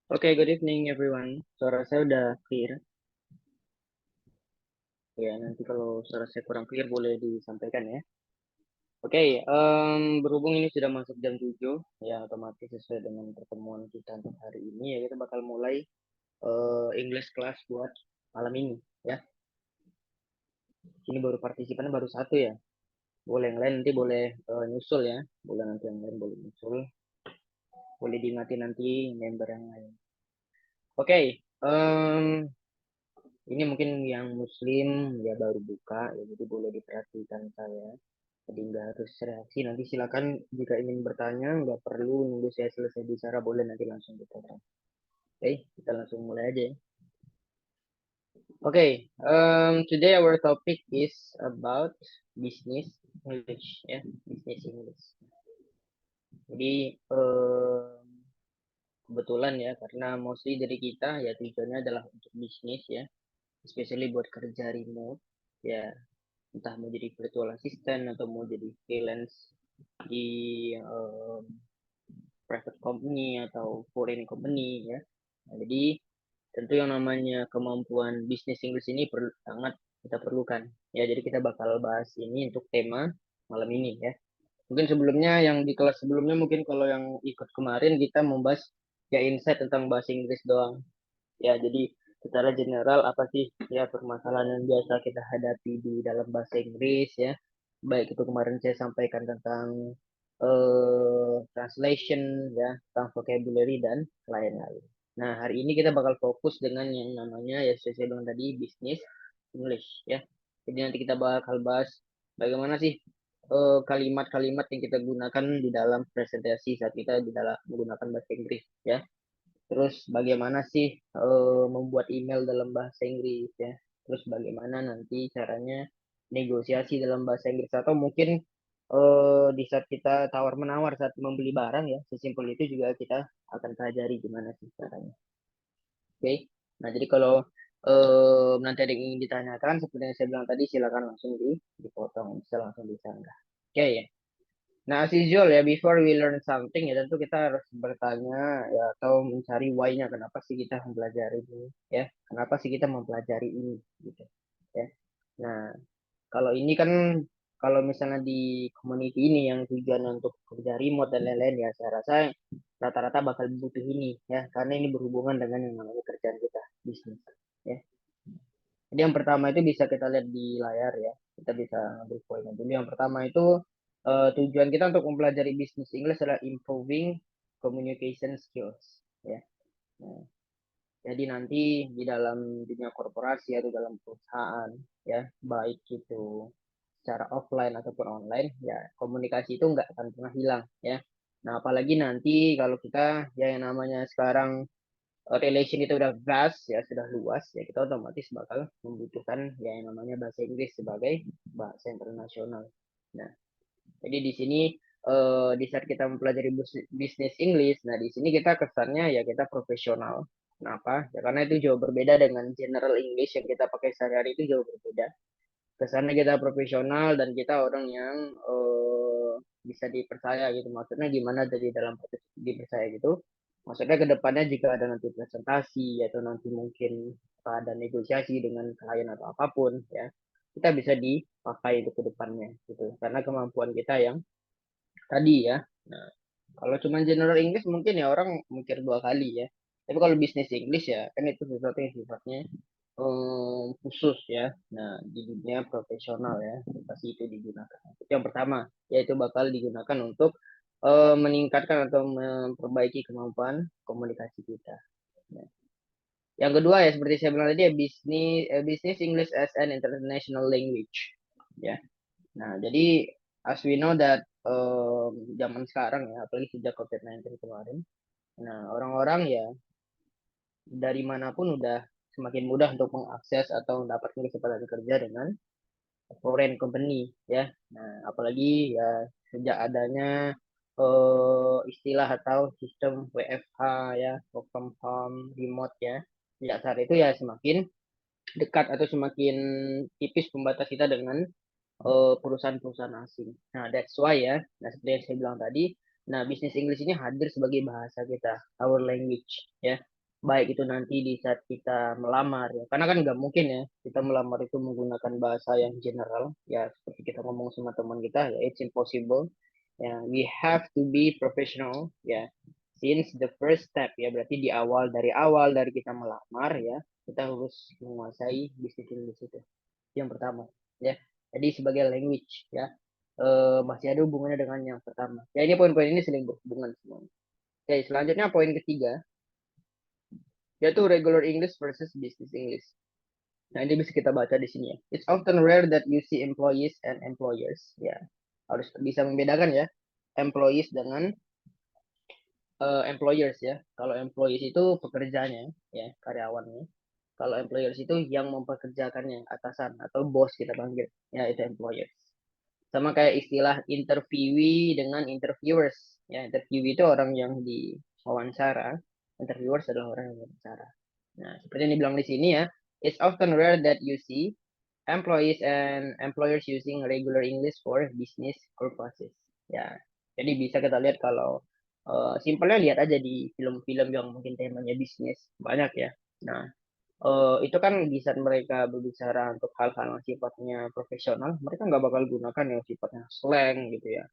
Oke, good evening everyone. Suara saya udah clear. Ya, nanti kalau suara saya kurang clear boleh disampaikan ya. Oke, berhubung ini sudah masuk jam 7, ya otomatis sesuai dengan pertemuan kita untuk hari ini, ya kita bakal mulai English class buat malam ini ya. Ini baru partisipan baru satu ya. Boleh yang lain nanti boleh nyusul ya. Boleh nanti yang lain boleh nyusul. Boleh diingatin nanti member yang lain. Oke, ini mungkin yang muslim ya baru buka ya, jadi boleh diperhatikan saya. Jadi nggak harus reaksi. Nanti silakan jika ingin bertanya, nggak perlu nunggu saya selesai bicara, boleh nanti langsung dipotong. Oke, kita langsung mulai aja ya. Oke, today our topic is about business English ya, business English. Jadi kebetulan ya, karena mostly dari kita ya tujuannya adalah untuk bisnis ya, especially buat kerja remote ya, entah mau jadi virtual assistant atau mau jadi freelance di private company atau foreign company ya. Nah, jadi tentu yang namanya kemampuan bisnis Inggris ini sangat kita perlukan ya. Jadi kita bakal bahas ini untuk tema malam ini ya. Mungkin sebelumnya yang di kelas sebelumnya mungkin kalau yang ikut kemarin kita membahas ya insight tentang bahasa Inggris doang. Ya, jadi secara general apa sih ya permasalahan yang biasa kita hadapi di dalam bahasa Inggris ya. Baik itu kemarin saya sampaikan tentang translation ya, tentang vocabulary dan lain-lain. Nah, hari ini kita bakal fokus dengan yang namanya ya saya bilang tadi business English ya. Jadi nanti kita bakal bahas bagaimana sih kalimat-kalimat yang kita gunakan di dalam presentasi saat kita di dalam menggunakan bahasa Inggris ya. Terus bagaimana sih membuat email dalam bahasa Inggris ya. Terus bagaimana nanti caranya negosiasi dalam bahasa Inggris atau mungkin di saat kita tawar-menawar saat membeli barang ya, sesimpel itu juga kita akan pelajari gimana sih caranya. Oke. Nah, jadi kalau nanti ada yang ingin ditanyakan seperti yang saya bilang tadi silakan langsung dipotong, bisa langsung disanggah. Oke ya. Nah, as usual ya, before we learn something ya tentu kita harus bertanya ya atau mencari why-nya kenapa sih kita mempelajari ini ya, kenapa sih kita mempelajari ini gitu ya. Nah, kalau ini kan kalau misalnya di community ini yang tujuannya untuk kerja remote dan lain-lain ya saya rasa rata-rata bakal butuh ini ya karena ini berhubungan dengan yang namanya kerjaan kita bisnis ya. Jadi yang pertama itu bisa kita lihat di layar ya. Kita bisa ambil poinnya dulu. Yang pertama itu tujuan kita untuk mempelajari bisnis Inggris adalah improving communication skills ya. Nah, jadi nanti di dalam dunia korporasi atau dalam perusahaan ya, baik itu secara offline ataupun online ya, komunikasi itu nggak akan pernah hilang ya. Nah, apalagi nanti kalau kita ya yang namanya sekarang relation itu udah vast ya sudah luas ya kita otomatis bakal membutuhkan ya yang namanya bahasa Inggris sebagai bahasa internasional. Nah, jadi di sini di saat kita mempelajari bisnis Inggris, nah di sini kita kesannya ya kita profesional. Kenapa? Ya karena itu jauh berbeda dengan general English yang kita pakai sehari-hari itu jauh berbeda. Kesannya kita profesional dan kita orang yang bisa dipercaya gitu. Maksudnya gimana jadi dalam proses dipercaya gitu? Maksudnya ke depannya jika ada nanti presentasi atau nanti mungkin ada negosiasi dengan klien atau apapun ya, kita bisa dipakai itu ke depannya gitu. Karena kemampuan kita yang tadi ya. Nah, kalau cuma general English mungkin ya orang mikir dua kali ya. Tapi kalau bisnis English ya kan itu sesuatu yang sifatnya khusus ya. Nah, di dunia profesional ya, pasti itu digunakan. Itu yang pertama, yaitu bakal digunakan untuk meningkatkan atau memperbaiki kemampuan komunikasi kita. Nah, yang kedua ya seperti saya bilang tadi ya bisnis English as an international language ya. Nah, jadi as we know that zaman sekarang ya, apalagi sejak COVID-19 kemarin, nah orang-orang ya dari manapun udah semakin mudah untuk mengakses atau mendapatkan kesempatan kerja dengan foreign company ya. Nah, apalagi ya sejak adanya istilah atau sistem WFH ya, work from home, remote ya. Sejak saat itu ya semakin dekat atau semakin tipis pembatas kita dengan perusahaan-perusahaan asing. Nah, that's why ya. Nah, seperti yang saya bilang tadi, nah bisnis Inggris ini hadir sebagai bahasa kita, our language ya. baik itu nanti di saat kita melamar ya, karena kan nggak mungkin ya kita melamar itu menggunakan bahasa yang general ya, seperti kita ngomong sama teman kita ya, it's impossible ya, we have to be professional ya, since the first step ya, berarti dari awal dari kita melamar ya, kita harus menguasai bisnis English itu yang pertama ya. Jadi sebagai language ya, masih ada hubungannya dengan yang pertama ya, ini poin-poin ini saling berhubungan semua. Oke, selanjutnya poin ketiga yaitu regular English versus business English. Nah, ini bisa kita baca di sini ya. It's often rare that you see employees and employers. Ya, harus bisa membedakan ya. Employees dengan employers ya. Kalau employees itu pekerjanya ya, karyawannya. Kalau employers itu yang mempekerjakannya, atasan atau bos kita panggil. Ya, itu employers. Sama kayak istilah interviewee dengan interviewers. Ya, interviewee itu orang yang diwawancara. Interviewers adalah orang yang diwawancara. Nah, seperti yang dibilang di sini ya, it's often rare that you see employees and employers using regular English for business purposes. Ya, jadi bisa kita lihat kalau simpelnya lihat aja di film-film yang mungkin temanya bisnis banyak ya. Nah, itu kan di saat mereka berbicara untuk hal-hal yang sifatnya profesional, mereka nggak bakal gunakan yang sifatnya slang gitu ya.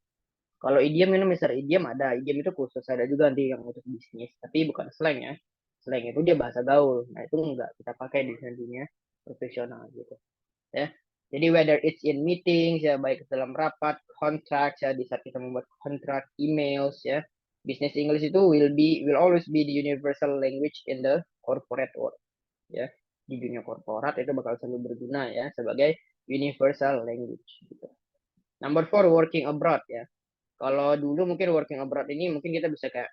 Kalau idiom ini misalnya idiom ada, idiom itu khusus ada juga nanti yang untuk bisnis, tapi bukan slang ya. Slang itu dia bahasa gaul, nah itu nggak kita pakai di dunia profesional gitu ya. Jadi whether it's in meetings ya, baik dalam rapat, kontrak ya, di saat kita membuat kontrak, emails ya, business English itu will always be the universal language in the corporate world ya. Di dunia korporat itu bakal selalu berguna ya sebagai universal language gitu. Number four, working abroad ya. Kalau dulu mungkin working abroad ini mungkin kita bisa kayak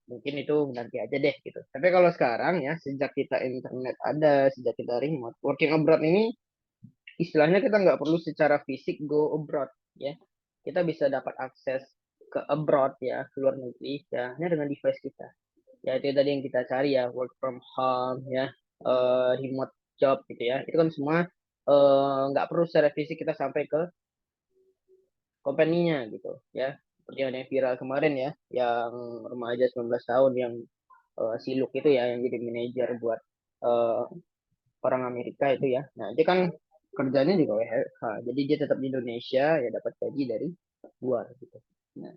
mungkin itu nanti aja deh gitu. Tapi kalau sekarang ya, sejak kita internet ada, sejak kita remote, working abroad ini istilahnya kita nggak perlu secara fisik go abroad ya. Kita bisa dapat akses ke abroad ya, ke luar negeri ya, hanya dengan device kita. Ya itu tadi yang kita cari ya, work from home ya, remote job gitu ya. Itu kan semua nggak perlu secara fisik kita sampai ke company-nya gitu ya. Seperti yang viral kemarin ya, yang remaja 19 tahun yang siluk itu ya, yang jadi manajer buat eh, orang Amerika itu ya. Nah, dia kan kerjanya juga WFH. Jadi dia tetap di Indonesia ya, dapat gaji dari luar gitu. Nah,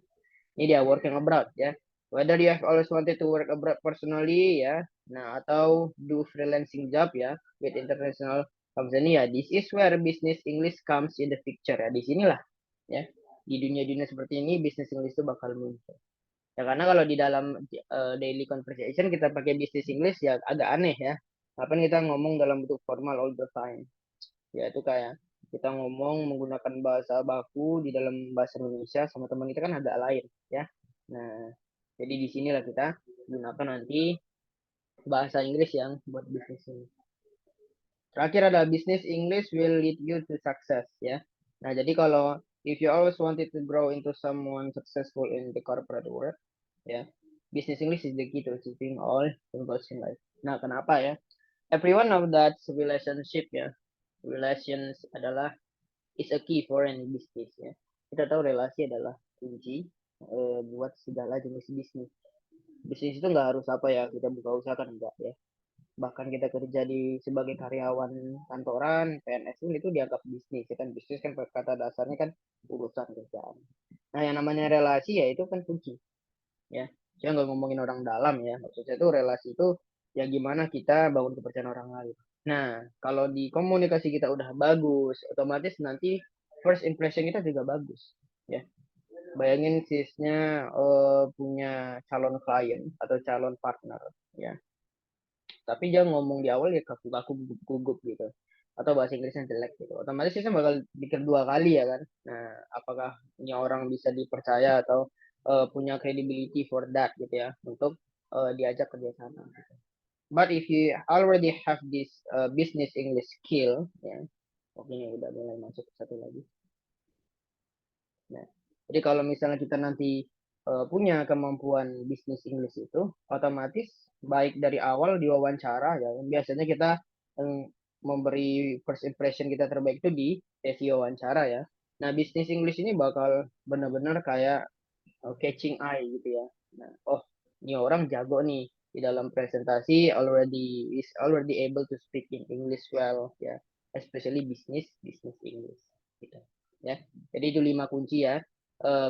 ini dia working abroad ya. Whether you have always wanted to work abroad personally ya, nah atau do freelancing job ya with international company ya, this is where business English comes in the picture ya. Di sinilah ya, di dunia-dunia seperti ini business English itu bakal muncul. Ya karena kalau di dalam daily conversation kita pakai business English ya agak aneh ya. Apa kita ngomong dalam bentuk formal all the time. Ya itu kayak kita ngomong menggunakan bahasa baku di dalam bahasa Indonesia sama teman kita kan agak lain ya. Nah, jadi di sinilah kita gunakan nanti bahasa Inggris yang buat bisnis ini. Terakhir ada business English will lead you to success ya. Nah, jadi kalau if you always wanted to grow into someone successful in the corporate world ya, business English is the key to achieving all your goals in life. Nah, kenapa ya? Everyone of that relationship ya. Relations adalah is a key for any business ya. Kita tahu relasi adalah kunci buat segala jenis bisnis. Bisnis itu nggak harus apa ya, kita buka usaha kan enggak ya. Bahkan kita kerja di sebagai karyawan kantoran, PNS pun itu dianggap bisnis. Ya kan bisnis kan kata dasarnya kan urusan kerjaan. Nah, yang namanya relasi ya itu kan kunci ya. Saya nggak ngomongin orang dalam ya. Maksudnya itu relasi itu ya gimana kita bangun kepercayaan orang lain. Nah, kalau di komunikasi kita udah bagus, otomatis nanti first impression kita juga bagus. Ya, bayangin sisnya punya calon klien atau calon partner, ya. Tapi dia ngomong di awal ya kaku-kaku gugup gitu. Atau bahasa Inggrisnya jelek gitu. Otomatis sisnya bakal pikir dua kali ya kan. Nah, apakah ini orang bisa dipercaya atau punya credibility for that gitu ya untuk diajak kerjasama. Gitu. But if you already have this business English skill, ya, oke ini udah mulai masuk satu lagi. Nah, jadi kalau misalnya kita nanti punya kemampuan bisnis English itu, otomatis baik dari awal di wawancara ya, biasanya kita memberi first impression kita terbaik itu di sesi wawancara ya. Nah, bisnis English ini bakal benar-benar kayak catching eye gitu ya. Nah, oh, ini orang jago nih. di dalam presentasi is already able to speak in English well, ya, especially business English, gitu. Ya, jadi itu 5 kunci ya.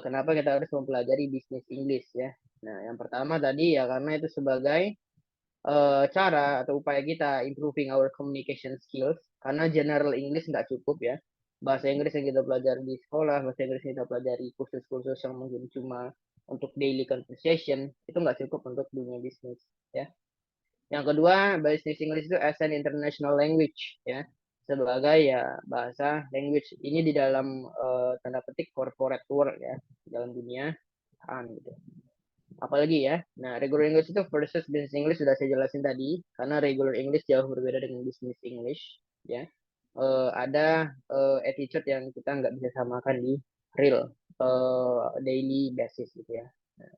Kenapa kita harus mempelajari bisnis English ya? Nah, yang pertama tadi ya karena itu sebagai cara atau upaya kita improving our communication skills, karena general English nggak cukup ya. Bahasa Inggris yang kita pelajari di sekolah, bahasa Inggris yang kita pelajari kursus-kursus yang mungkin cuma untuk daily conversation, itu nggak cukup untuk dunia bisnis ya. Yang kedua, business English itu as an international language ya, sebagai ya bahasa language ini di dalam tanda petik corporate world ya, dalam dunia gitu. Apalagi ya, nah regular English itu versus business English sudah saya jelasin tadi, karena regular English jauh berbeda dengan business English ya. Ada attitude yang kita nggak bisa samakan di real daily basis gitu ya. Nah,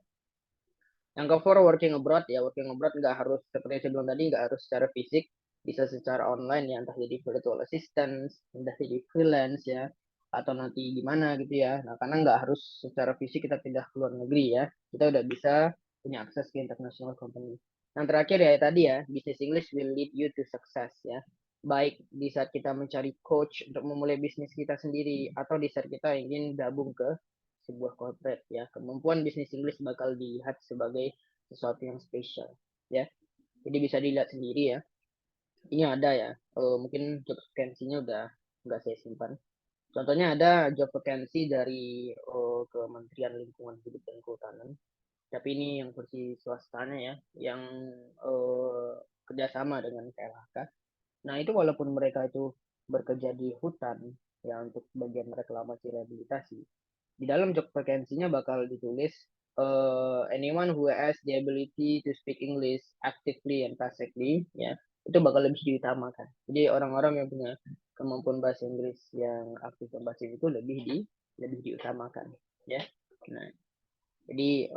yang ke-4 working abroad ya, working abroad nggak harus seperti yang saya bilang tadi, nggak harus secara fisik, bisa secara online ya, entah jadi virtual assistant, entah jadi freelance ya, atau nanti gimana gitu ya. Nah, karena nggak harus secara fisik kita pindah ke luar negeri ya, kita udah bisa punya akses ke international company. Yang terakhir ya tadi ya, business English will lead you to success ya. Baik di saat kita mencari coach untuk memulai bisnis kita sendiri, atau di saat kita ingin gabung ke sebuah corporate ya, kemampuan bisnis Inggris bakal dilihat sebagai sesuatu yang spesial ya. Jadi bisa dilihat sendiri ya. Ini ada ya, mungkin job vacancy-nya udah nggak saya simpan. Contohnya ada job vacancy dari Kementerian Lingkungan Hidup dan Kehutanan. Tapi ini yang versi swastanya ya, yang kerjasama dengan KLHK. Nah itu walaupun mereka itu bekerja di hutan ya untuk bagian reklamasi rehabilitasi, di dalam job vacancy-nya bakal ditulis anyone who has the ability to speak English actively and passively ya, itu bakal lebih diutamakan. Jadi orang-orang yang punya kemampuan bahasa Inggris yang aktif dan pasif itu lebih diutamakan ya. Nah, jadi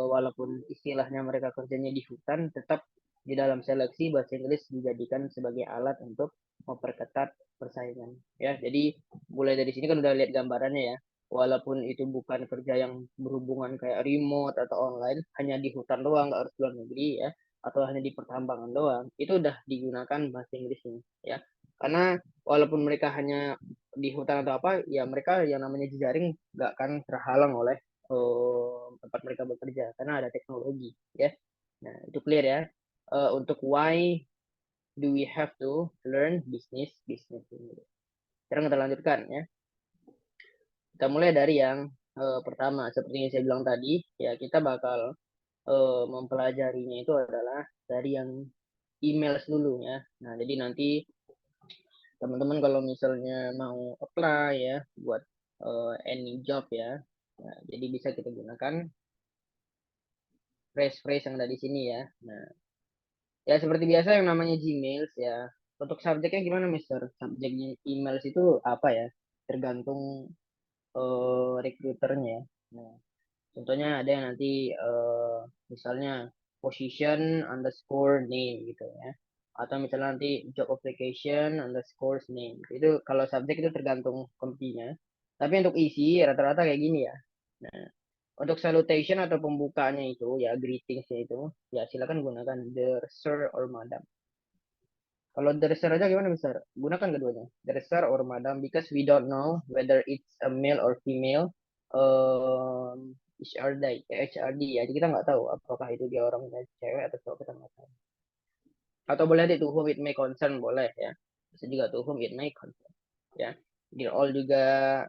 walaupun istilahnya mereka kerjanya di hutan, tetap di dalam seleksi bahasa Inggris dijadikan sebagai alat untuk memperketat persaingan ya. Jadi mulai dari sini kan udah lihat gambarannya ya. Walaupun itu bukan kerja yang berhubungan kayak remote atau online, hanya di hutan doang, nggak harus luar negeri ya, atau hanya di pertambangan doang, itu udah digunakan bahasa Inggris ini ya. Karena walaupun mereka hanya di hutan atau apa, ya mereka yang namanya jejaring nggak akan terhalang oleh tempat mereka bekerja karena ada teknologi ya. Nah, itu clear ya. Untuk why do we have to learn business ini. Sekarang kita lanjutkan ya. Kita mulai dari yang pertama, seperti yang saya bilang tadi, ya kita bakal mempelajarinya itu adalah dari yang email dulu ya. Nah, jadi nanti teman-teman kalau misalnya mau apply ya buat any job ya, nah, jadi bisa kita gunakan phrase-phrase yang ada di sini ya. Nah, ya seperti biasa yang namanya Gmail ya. Untuk subjeknya gimana, Mister? Subjeknya email itu apa ya? Tergantung recruiternya ya. Nah, contohnya ada yang nanti misalnya position underscore name gitu ya. Atau misalnya nanti job application underscore name. Itu kalau subjek itu tergantung company-nya. Tapi untuk isi rata-rata kayak gini ya. Nah, untuk salutation atau pembukaannya itu ya greetingsnya itu ya silakan gunakan the sir or madam. Kalau the sir aja gimana besar? Gunakan keduanya, the sir or madam, because we don't know whether it's a male or female HRD, HRD ya. Jadi kita nggak tahu apakah itu dia orangnya cewek atau cowok, kita nggak tahu. Atau boleh nanti to whom it may concern, boleh ya. Bisa juga to whom it may concern ya. Dear all juga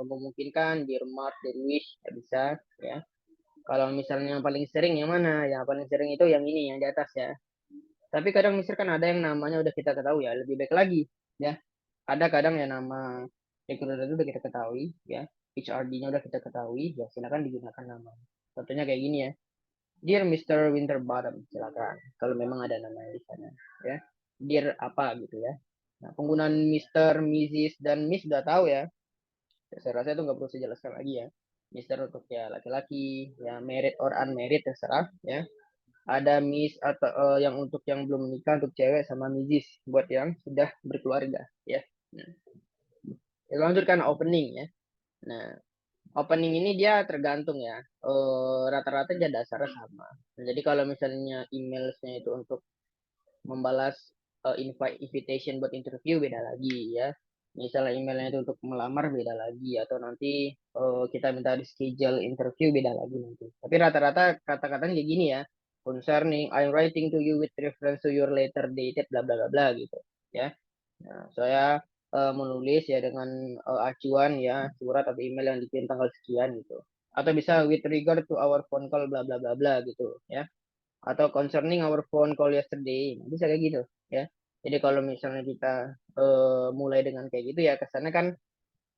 memungkinkan, dear Mark, dear Wish ya bisa ya. Kalau misalnya yang paling sering yang mana? Yang paling sering itu yang ini, yang di atas ya. Tapi kadang misalkan ada yang namanya udah kita ketahui ya, lebih baik lagi ya. Ada kadang yang nama recruiter itu udah kita ketahui ya. HRD-nya udah kita ketahui, ya silakan digunakan nama. Contohnya kayak gini ya. Dear Mr. Winterbottom, silakan. Kalau memang ada namanya di sana ya. Dear apa gitu ya. Nah, penggunaan Mr., Mrs., dan Miss sudah tahu ya. Saya rasa itu nggak perlu saya jelaskan lagi ya. Mister untuk ya laki-laki, ya married or unmarried terserah ya. Ada Miss atau yang untuk yang belum menikah untuk cewek, sama Mrs buat yang sudah berkeluarga ya. Nah, kita lanjutkan opening ya. Nah, Opening ini dia tergantung ya. Rata-rata dia dasarnya sama. Nah, jadi kalau misalnya emailnya itu untuk membalas invitation buat interview beda lagi ya. Misalnya emailnya itu untuk melamar beda lagi atau nanti kita minta di schedule interview beda lagi nanti. Tapi rata-rata kata-katanya kayak gini ya. Concerning I'm writing to you with reference to your letter dated bla bla bla bla gitu ya. Nah, saya menulis ya dengan acuan ya surat atau email yang dikirim tanggal sekian gitu. Atau bisa with regard to our phone call bla bla bla bla gitu ya. Atau concerning our phone call yesterday. Nah, bisa kayak gitu ya. Jadi kalau misalnya kita mulai dengan kayak gitu ya kesannya kan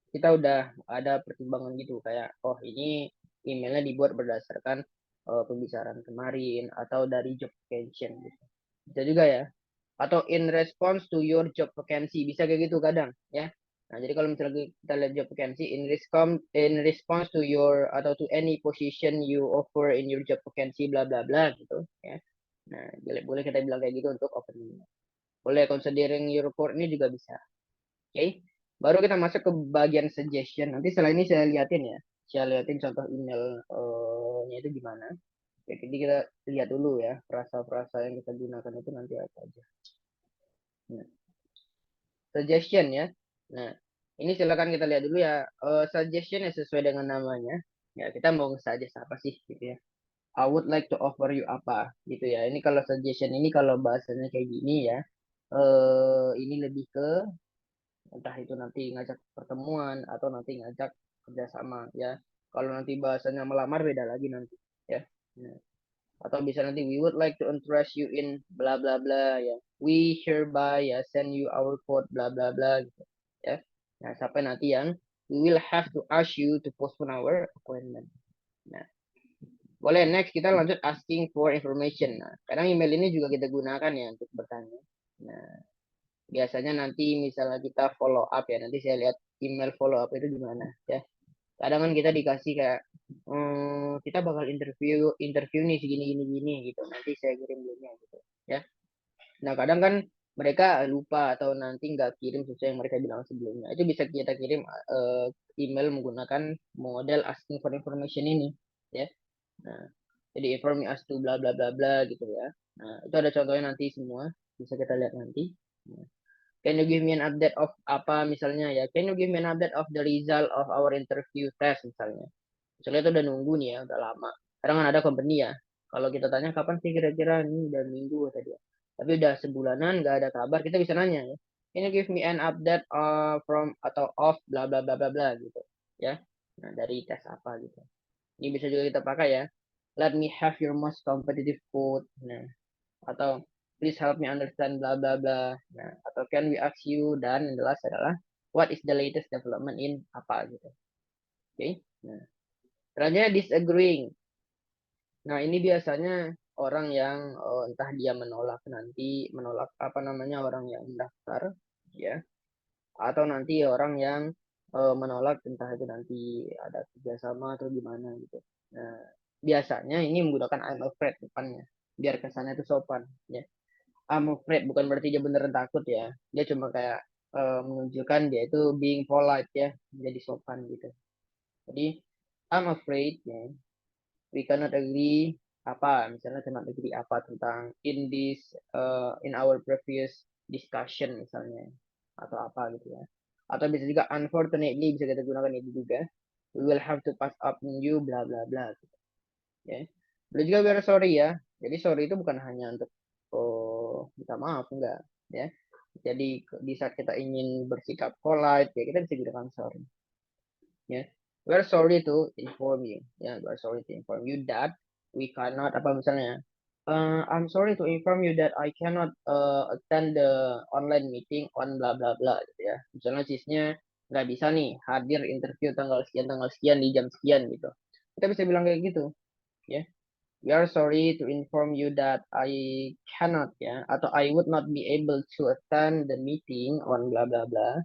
kita udah ada pertimbangan gitu kayak oh ini emailnya dibuat berdasarkan pembicaraan kemarin atau dari job vacation gitu. Bisa juga ya atau in response to your job vacancy bisa kayak gitu kadang ya. Nah, jadi kalau misalnya kita lihat job vacancy in response to your atau to any position you offer in your job vacancy bla bla bla gitu ya. Nah, boleh boleh kita bilang kayak gitu untuk opening. Boleh considering your report ini juga bisa. Oke. Okay? Baru kita masuk ke bagian suggestion. Nanti setelah ini saya liatin ya. Saya liatin contoh emailnya itu gimana. Jadi kita lihat dulu ya frasa-frasa yang kita gunakan itu nanti apa aja. Nah, suggestion ya. Nah, ini silakan kita lihat dulu ya. Suggestion yang sesuai dengan namanya. Ya, kita mau suggest apa sih gitu ya. I would like to offer you apa gitu ya. Ini kalau suggestion ini kalau bahasanya kayak gini ya. Ini lebih ke entah itu nanti ngajak pertemuan atau nanti ngajak kerjasama ya. Kalau nanti bahasanya melamar beda lagi nanti ya. Nah, atau bisa nanti we would like to interest you in bla bla bla ya. We hereby ya send you our code bla bla bla gitu ya. Nah, sampai nanti yang we will have to ask you to postpone our appointment. Nah, boleh next kita lanjut asking for information. Nah, kadang email ini juga kita gunakan ya untuk bertanya. Nah, biasanya nanti misalnya kita follow up ya, nanti saya lihat email follow up itu gimana ya. Kadang kan kita dikasih kayak kita bakal interview interview nih segini gini gini gitu. Nanti saya kirim linknya gitu ya. Nah, kadang kan mereka lupa atau nanti nggak kirim sesuai yang mereka bilang sebelumnya. Itu bisa kita kirim email menggunakan model asking for information ini ya. Nah, jadi inform us to bla bla bla bla gitu ya. Nah, itu ada contohnya nanti semua. Bisa kita lihat nanti. Nah, can you give me an update of apa misalnya ya? Can you give me an update of the result of our interview test misalnya? Misalnya itu udah nunggu nih ya, udah lama. Kadang kan ada company ya. Kalau kita tanya kapan sih kira-kira ini udah minggu tadi ya. Tapi udah sebulanan nggak ada kabar, kita bisa nanya ya. Can you give me an update from atau of bla bla bla bla bla gitu ya. Nah, dari tes apa gitu. Ini bisa juga kita pakai ya. Let me have your most competitive quote. Nah, atau please help me understand bla bla bla. Nah, atau can we ask you dan yang jelas adalah what is the latest development in apa gitu. Oke. Okay? Nah, selanjutnya disagreeing. Nah, ini biasanya orang yang entah dia menolak nanti menolak apa namanya orang yang mendaftar ya atau nanti orang yang menolak entah itu nanti ada kerjasama atau gimana gitu. Nah, biasanya ini menggunakan I'm afraid depannya biar kesannya itu sopan ya. I'm afraid bukan berarti dia beneran takut ya. Dia cuma kayak menunjukkan dia itu being polite ya, jadi sopan gitu. Jadi I'm afraid ya, we cannot agree apa misalnya cannot agree apa tentang in this in our previous discussion misalnya atau apa gitu ya. Atau bisa juga unfortunately bisa kita gunakan itu juga. We will have to pass up on you bla bla bla gitu, ya. Boleh juga biar sorry ya. Jadi sorry itu bukan hanya untuk minta maaf enggak ya. Jadi di saat kita ingin bersikap polite ya kita bisa gunakan sorry ya. We're sorry to inform you ya. We're sorry to inform you that we cannot apa misalnya I'm sorry to inform you that I cannot attend the online meeting on bla bla bla gitu ya. Misalnya sisnya nggak bisa nih hadir interview tanggal sekian di jam sekian gitu. Kita bisa bilang kayak gitu ya. We are sorry to inform you that I cannot ya atau I would not be able to attend the meeting on bla bla bla.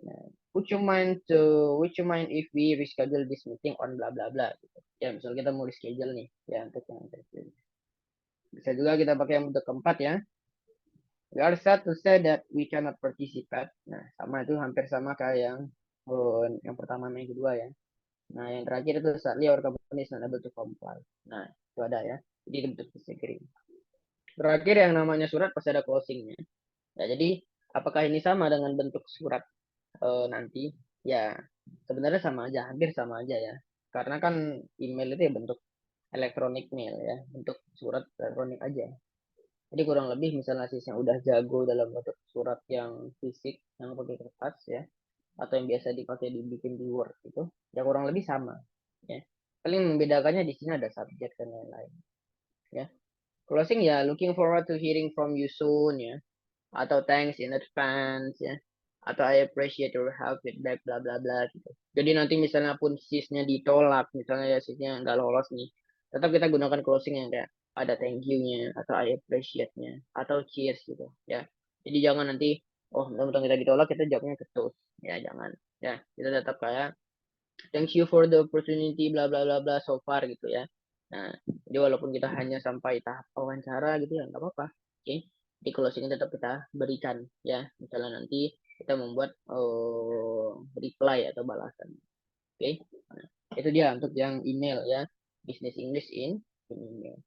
Nah, would you mind if we reschedule this meeting on bla bla bla gitu. Ya, misalnya kita mau reschedule nih ya untuk yang interview. Bisa juga kita pakai yang untuk keempat ya. We are sad to say that we cannot participate. Nah, sama itu hampir sama kayak yang pertama dan yang kedua ya. Nah, yang terakhir itu sadly our company is not able to comply. Nah, itu ada ya. Jadi itu bentuk disagree. Terakhir yang namanya surat pasti ada closingnya. Ya, jadi apakah ini sama dengan bentuk surat nanti? Ya, sebenarnya sama aja, hampir sama aja ya. Karena kan email itu ya bentuk elektronik mail ya, bentuk surat elektronik aja. Jadi kurang lebih misalnya yang udah jago dalam bentuk surat yang fisik, yang pakai kertas ya, atau yang biasa dipakai dibikin di Word itu, ya kurang lebih sama ya. Paling membedakannya di sini ada subjek dan lain-lain ya. Closing ya looking forward to hearing from you soon ya, atau thanks in advance ya, atau I appreciate your help feedback bla bla bla gitu. Jadi nanti misalnya pun sisnya ditolak, misalnya ya sisnya nggak lolos nih, tetap kita gunakan closing yang kayak ada thank you-nya atau I appreciate-nya atau cheers gitu ya. Jadi jangan nanti oh mentang kita ditolak kita jawabnya ketus ya, jangan ya, kita tetap kayak thank you for the opportunity bla bla bla bla so far gitu ya. Nah, jadi walaupun kita hanya sampai tahap wawancara gitu ya nggak apa-apa. Oke. Di closing tetap kita berikan ya. Misalnya nanti kita membuat reply atau balasan. Oke. Nah, itu dia untuk yang email ya. Business English in email.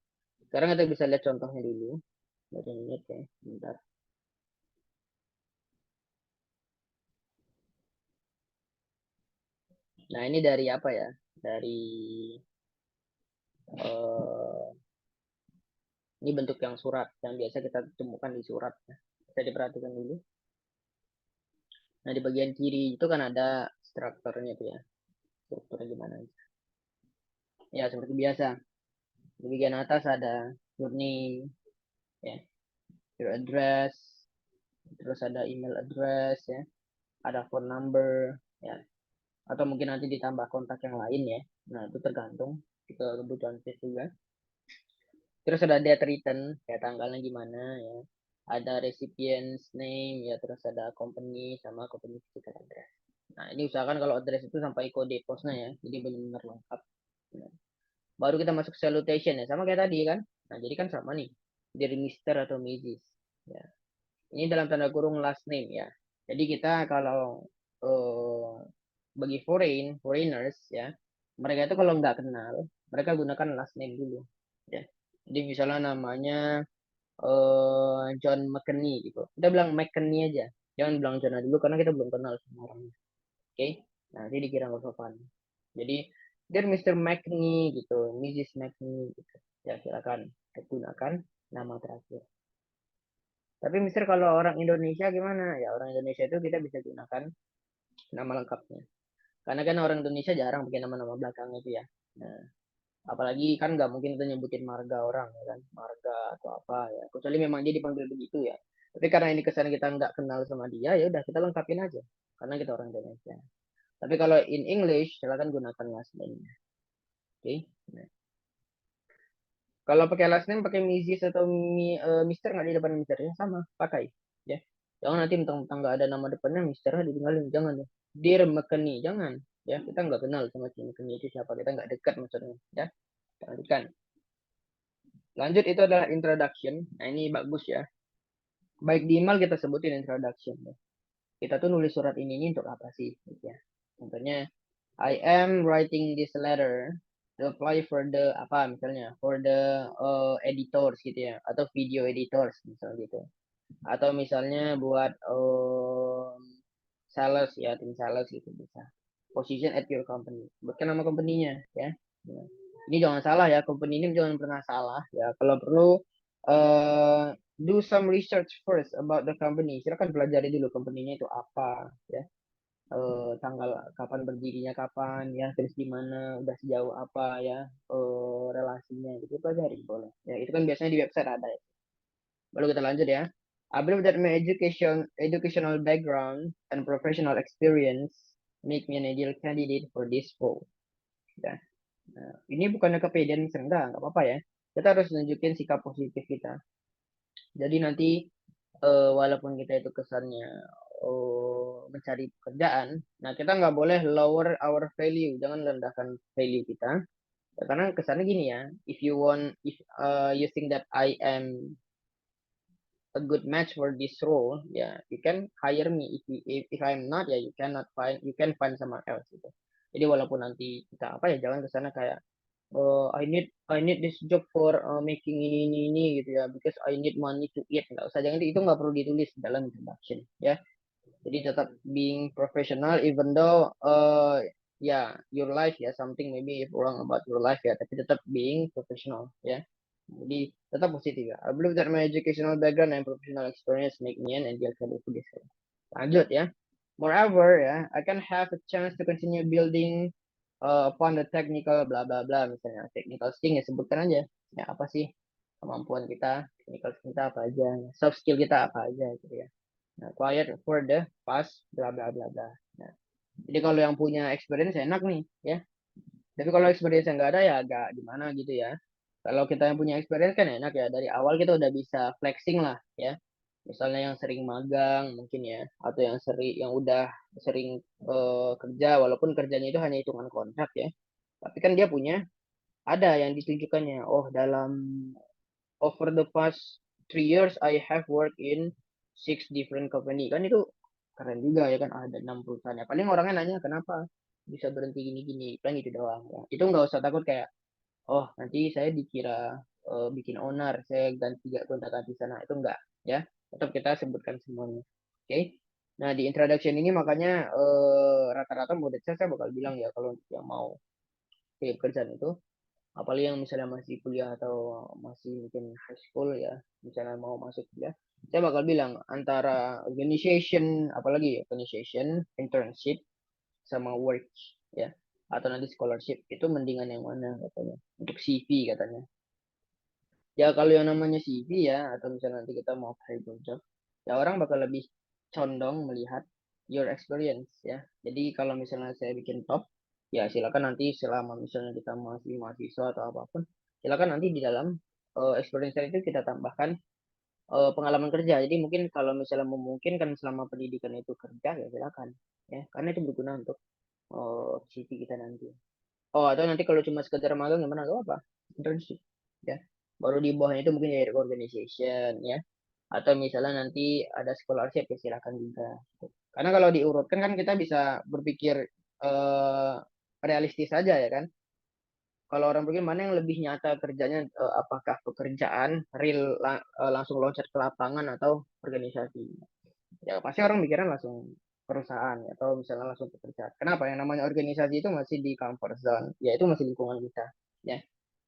Sekarang kita bisa lihat contohnya dulu. Baru ingat ya. Bentar. Nah, ini dari apa ya? Dari eh, ini bentuk yang surat yang biasa kita temukan di surat. Bisa diperhatikan dulu. Nah, di bagian kiri itu kan ada strukturnya tuh ya. Strukturnya gimana? Ya, seperti biasa. Di bagian atas ada your name, ya, your address, terus ada email address, ya, ada phone number, ya, atau mungkin nanti ditambah kontak yang lain ya. Nah, itu tergantung kebutuhan case juga. Terus ada date written, kayak tanggalnya gimana ya. Ada recipient's name, ya, terus ada company sama company physical address. Nah, ini usahakan kalau address itu sampai kode posnya ya, jadi benar-benar lengkap. Nah, baru kita masuk salutation ya, sama kayak tadi kan. Nah, jadi kan sama nih, dari Mister atau Mrs. Ya. Ini dalam tanda kurung last name ya. Jadi kita kalau bagi foreigners ya, mereka itu kalau nggak kenal, mereka gunakan last name dulu. Ya. Jadi misalnya namanya John McKinney gitu. Kita bilang McKinney aja. Jangan bilang John dulu karena kita belum kenal sama orangnya. Oke? Nah, nanti dikira nggak sopan. Jadi, dear Mr. McNee gitu, Mrs. McNee gitu. Ya, silakan gunakan nama terakhir. Tapi Mister kalau orang Indonesia gimana? Ya, orang Indonesia itu kita bisa gunakan nama lengkapnya. Karena kan orang Indonesia jarang pakai nama-nama belakangnya itu ya. Nah, apalagi kan nggak mungkin kita nyebutin marga orang ya kan, marga atau apa ya. Kecuali memang dia dipanggil begitu ya. Tapi karena ini kesan kita nggak kenal sama dia, ya udah kita lengkapin aja. Karena kita orang Indonesia. Tapi kalau in English, silakan gunakan last name. Oke. Okay? Nah, kalau pakai last name, pakai Mrs. atau Mister nggak di depan Misternya sama, pakai. Ya. Jangan nanti mentang-mentang nggak ada nama depannya, Mister ditinggalin. Jangan ya. Dear McKinney, jangan. Ya, kita nggak kenal sama si McKinney itu siapa. Kita nggak dekat maksudnya. Ya, perhatikan. Lanjut itu adalah introduction. Nah, ini bagus ya. Baik di email kita sebutin introduction. Ya. Kita tuh nulis surat ini untuk apa sih? Gitu ya. Contohnya, I am writing this letter to apply for the apa misalnya for the editors gitu ya, atau video editors misalnya gitu, atau misalnya buat sales ya, tim sales gitu bisa. Position at your company, buatkan nama company-nya ya. Nah, ini jangan salah ya, company ini jangan pernah salah ya. Kalau perlu do some research first about the company, silakan pelajari dulu company-nya itu apa ya, tanggal kapan berdirinya kapan ya, terus di mana, udah sejauh apa ya, relasinya gitu, pelajari boleh ya, itu kan biasanya di website ada ya. Lalu kita lanjut ya. I believe that my educational background and professional experience make me an ideal candidate for this role ya. Nah, ini bukannya kepedean, enggak apa-apa ya, kita harus nunjukin sikap positif kita. Jadi nanti walaupun kita itu kesannya mencari pekerjaan, nah kita nggak boleh lower our value, jangan rendahkan value kita. Ya, karena kesannya gini ya, if you think that I am a good match for this role, ya you can hire me. If I'm not, ya you can find someone else gitu. Jadi walaupun nanti kita apa ya, jangan ke sana kayak I need this job for making ini gitu ya, because I need money to eat. Nggak usah, jangan, itu nggak perlu ditulis dalam introduction ya. Jadi tetap being professional, even though your life ya, something maybe wrong about your life ya, tapi tetap being professional ya. Jadi tetap positif ya. I believe that my educational background and professional experience make me an ideal candidate for this. Lanjut ya. Moreover ya, I can have a chance to continue building upon the technical bla bla bla, misalnya technical skill ya, sebutkan aja ya, apa sih kemampuan kita, technical skill kita apa aja, soft skill kita apa aja gitu ya. Nah, acquired for the past bla bla bla bla. Nah, jadi kalau yang punya experience enak nih ya. Tapi kalau experience yang nggak ada ya agak gimana gitu ya. Kalau kita yang punya experience kan enak ya, dari awal kita udah bisa flexing lah ya. Misalnya yang sering magang mungkin ya, atau yang udah sering kerja, walaupun kerjanya itu hanya hitungan kontrak ya. Tapi kan dia punya, ada yang ditujukannya. Oh, dalam over the past 3 years I have worked in 6 different company. Kan itu keren juga ya kan, ada 6 perusahaan. Ya, paling orangnya nanya kenapa bisa berhenti gini-gini. Kan gitu doang ya. Itu nggak usah takut kayak, oh nanti saya dikira bikin owner, saya gonta-ganti sana. Itu enggak ya. Tetap kita sebutkan semuanya. Oke. Nah, di introduction ini makanya rata-rata murid saya bakal bilang ya, kalau yang mau ke kerjaan itu, apalagi yang misalnya masih kuliah atau masih mungkin high school ya, misalnya mau masuk kuliah, saya bakal bilang antara organization, apalagi organization, internship, sama work ya, atau nanti scholarship, itu mendingan yang mana katanya untuk CV katanya. Ya kalau yang namanya CV ya, atau misalnya nanti kita mau apply for job, ya orang bakal lebih condong melihat your experience ya. Jadi kalau misalnya saya bikin top, ya silakan nanti selama misalnya kita masih mahasiswa atau apapun, silakan nanti di dalam experience itu kita tambahkan pengalaman kerja. Jadi mungkin kalau misalnya memungkinkan selama pendidikan itu kerja, ya silakan ya, karena itu berguna untuk CV kita nanti. Oh, atau nanti kalau cuma sekedar magang gimana, gak apa, internship ya. Baru di bawahnya itu mungkin dari organization ya. Atau misalnya nanti ada scholarship, ya silakan juga. Karena kalau diurutkan kan kita bisa berpikir eh, realistis saja ya kan. Kalau orang berpikir mana yang lebih nyata kerjanya, apakah pekerjaan real langsung loncat ke lapangan atau organisasi. Ya pasti orang mikirnya langsung perusahaan ya, atau misalnya langsung pekerjaan. Kenapa? Yang namanya organisasi itu masih di comfort zone, ya itu masih lingkungan kita ya.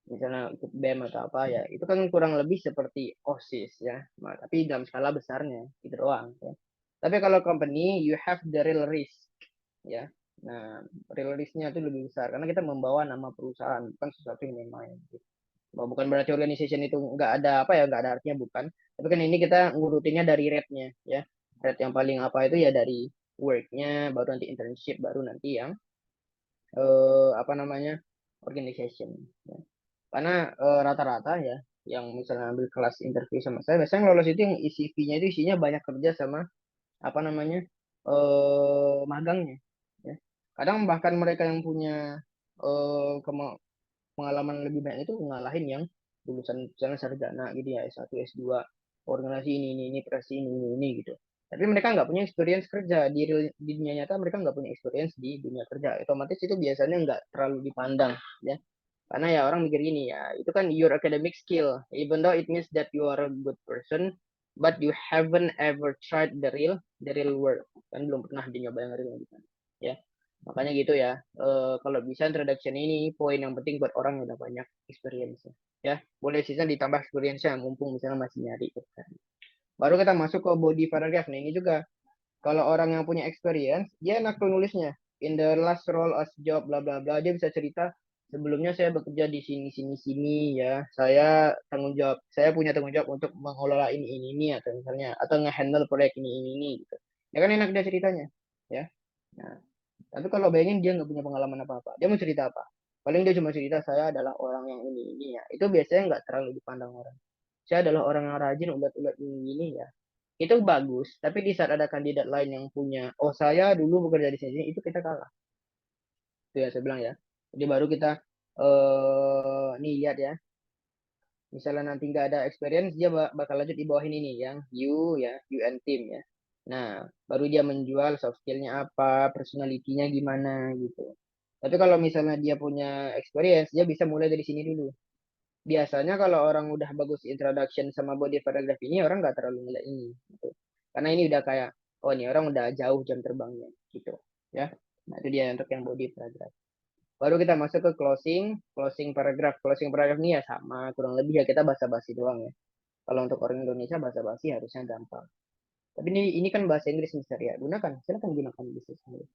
Misalnya ikut BEM atau apa ya, itu kan kurang lebih seperti OSIS ya. Nah, tapi dalam skala besarnya gitu doang ya. Tapi kalau company, you have the real risk ya. Nah, real risk-nya itu lebih besar karena kita membawa nama perusahaan, bukan sesuatu yang main-main gitu. Bukan berarti organization itu nggak ada apa ya, nggak ada artinya, bukan. Tapi kan ini kita ngurutinnya dari rate-nya ya. Rate yang paling apa itu ya dari work-nya, baru nanti internship, baru nanti yang apa namanya, organization ya. Karena rata-rata ya yang misalnya ambil kelas interview sama saya, biasanya yang lolos itu yang isi CV-nya itu isinya banyak kerja sama apa namanya, magangnya ya. Kadang bahkan mereka yang punya pengalaman lebih banyak itu ngalahin yang lulusan misalnya sarjana gitu ya, S1 S2 organisasi ini presi ini gitu. Tapi mereka nggak punya experience kerja di dunia nyata, mereka nggak punya experience di dunia kerja, otomatis itu biasanya nggak terlalu dipandang ya. Karena ya orang mikir gini ya, itu kan your academic skill, even though it means that you are a good person, but you haven't ever tried the real work, kan belum pernah dinyoba yang real gitu ya. Makanya gitu ya, kalau bisa introduction ini poin yang penting buat orang yang udah banyak experience ya. Boleh season ditambah experience nya mumpung misalnya masih nyari gitu kan. Baru kita masuk ke body paragraph. Nah ini juga kalau orang yang punya experience, dia enak tuh nulisnya. In the last role as job bla bla bla, dia bisa cerita sebelumnya saya bekerja di sini sini sini ya. Saya punya tanggung jawab untuk mengelola ini atau misalnya atau ngehandle proyek ini gitu. Ya kan enak dia ceritanya, ya. Nah, tapi kalau bayangin dia nggak punya pengalaman apa-apa, dia mau cerita apa? Paling dia cuma cerita saya adalah orang yang ini ya. Itu biasanya nggak terlalu dipandang orang. Saya adalah orang yang rajin ulat-ulat ini ya, itu bagus. Tapi di saat ada kandidat lain yang punya, oh saya dulu bekerja di sini, itu kita kalah. Itu ya saya bilang ya. Jadi baru kita nih lihat ya. Misalnya nanti nggak ada experience, dia bakal lanjut di bawah ini nih, yang you and team ya. Nah, baru dia menjual soft skillnya apa, personality-nya gimana gitu. Tapi kalau misalnya dia punya experience, dia bisa mulai dari sini dulu. Biasanya kalau orang udah bagus introduction sama body paragraph ini, orang nggak terlalu nilai ini. Gitu. Karena ini udah kayak, oh ini orang udah jauh jam terbangnya. Gitu. Ya. Nah itu dia untuk yang body paragraph. Baru kita masuk ke closing paragraph. Closing paragraph ini ya sama, kurang lebih ya kita basa-basi doang ya. Kalau untuk orang Indonesia basa-basi harusnya gampang. Tapi ini kan bahasa Inggris nih ya. Gunakan, silakan gunakan bahasa Inggris.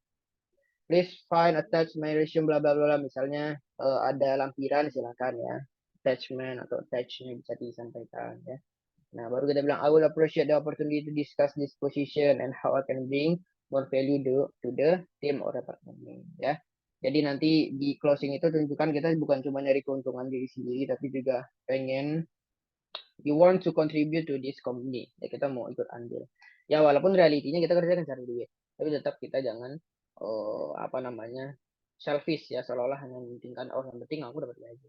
Please find attach my resume bla bla bla. Misalnya ada lampiran silakan ya. Attachment atau attachment bisa disampaikan ya. Nah, baru kita bilang I will appreciate the opportunity to discuss this position and how I can bring more value to the team or department ya. Jadi nanti di closing itu tunjukkan kita bukan cuma nyari keuntungan diri sendiri tapi juga pengen you want to contribute to this company. Ya kita mau ikut andil. Ya walaupun realitinya kita kerja kan cari duit, tapi tetap kita jangan apa namanya selfish ya seolah-olah hanya mementingkan oh yang penting aku dapat gaji.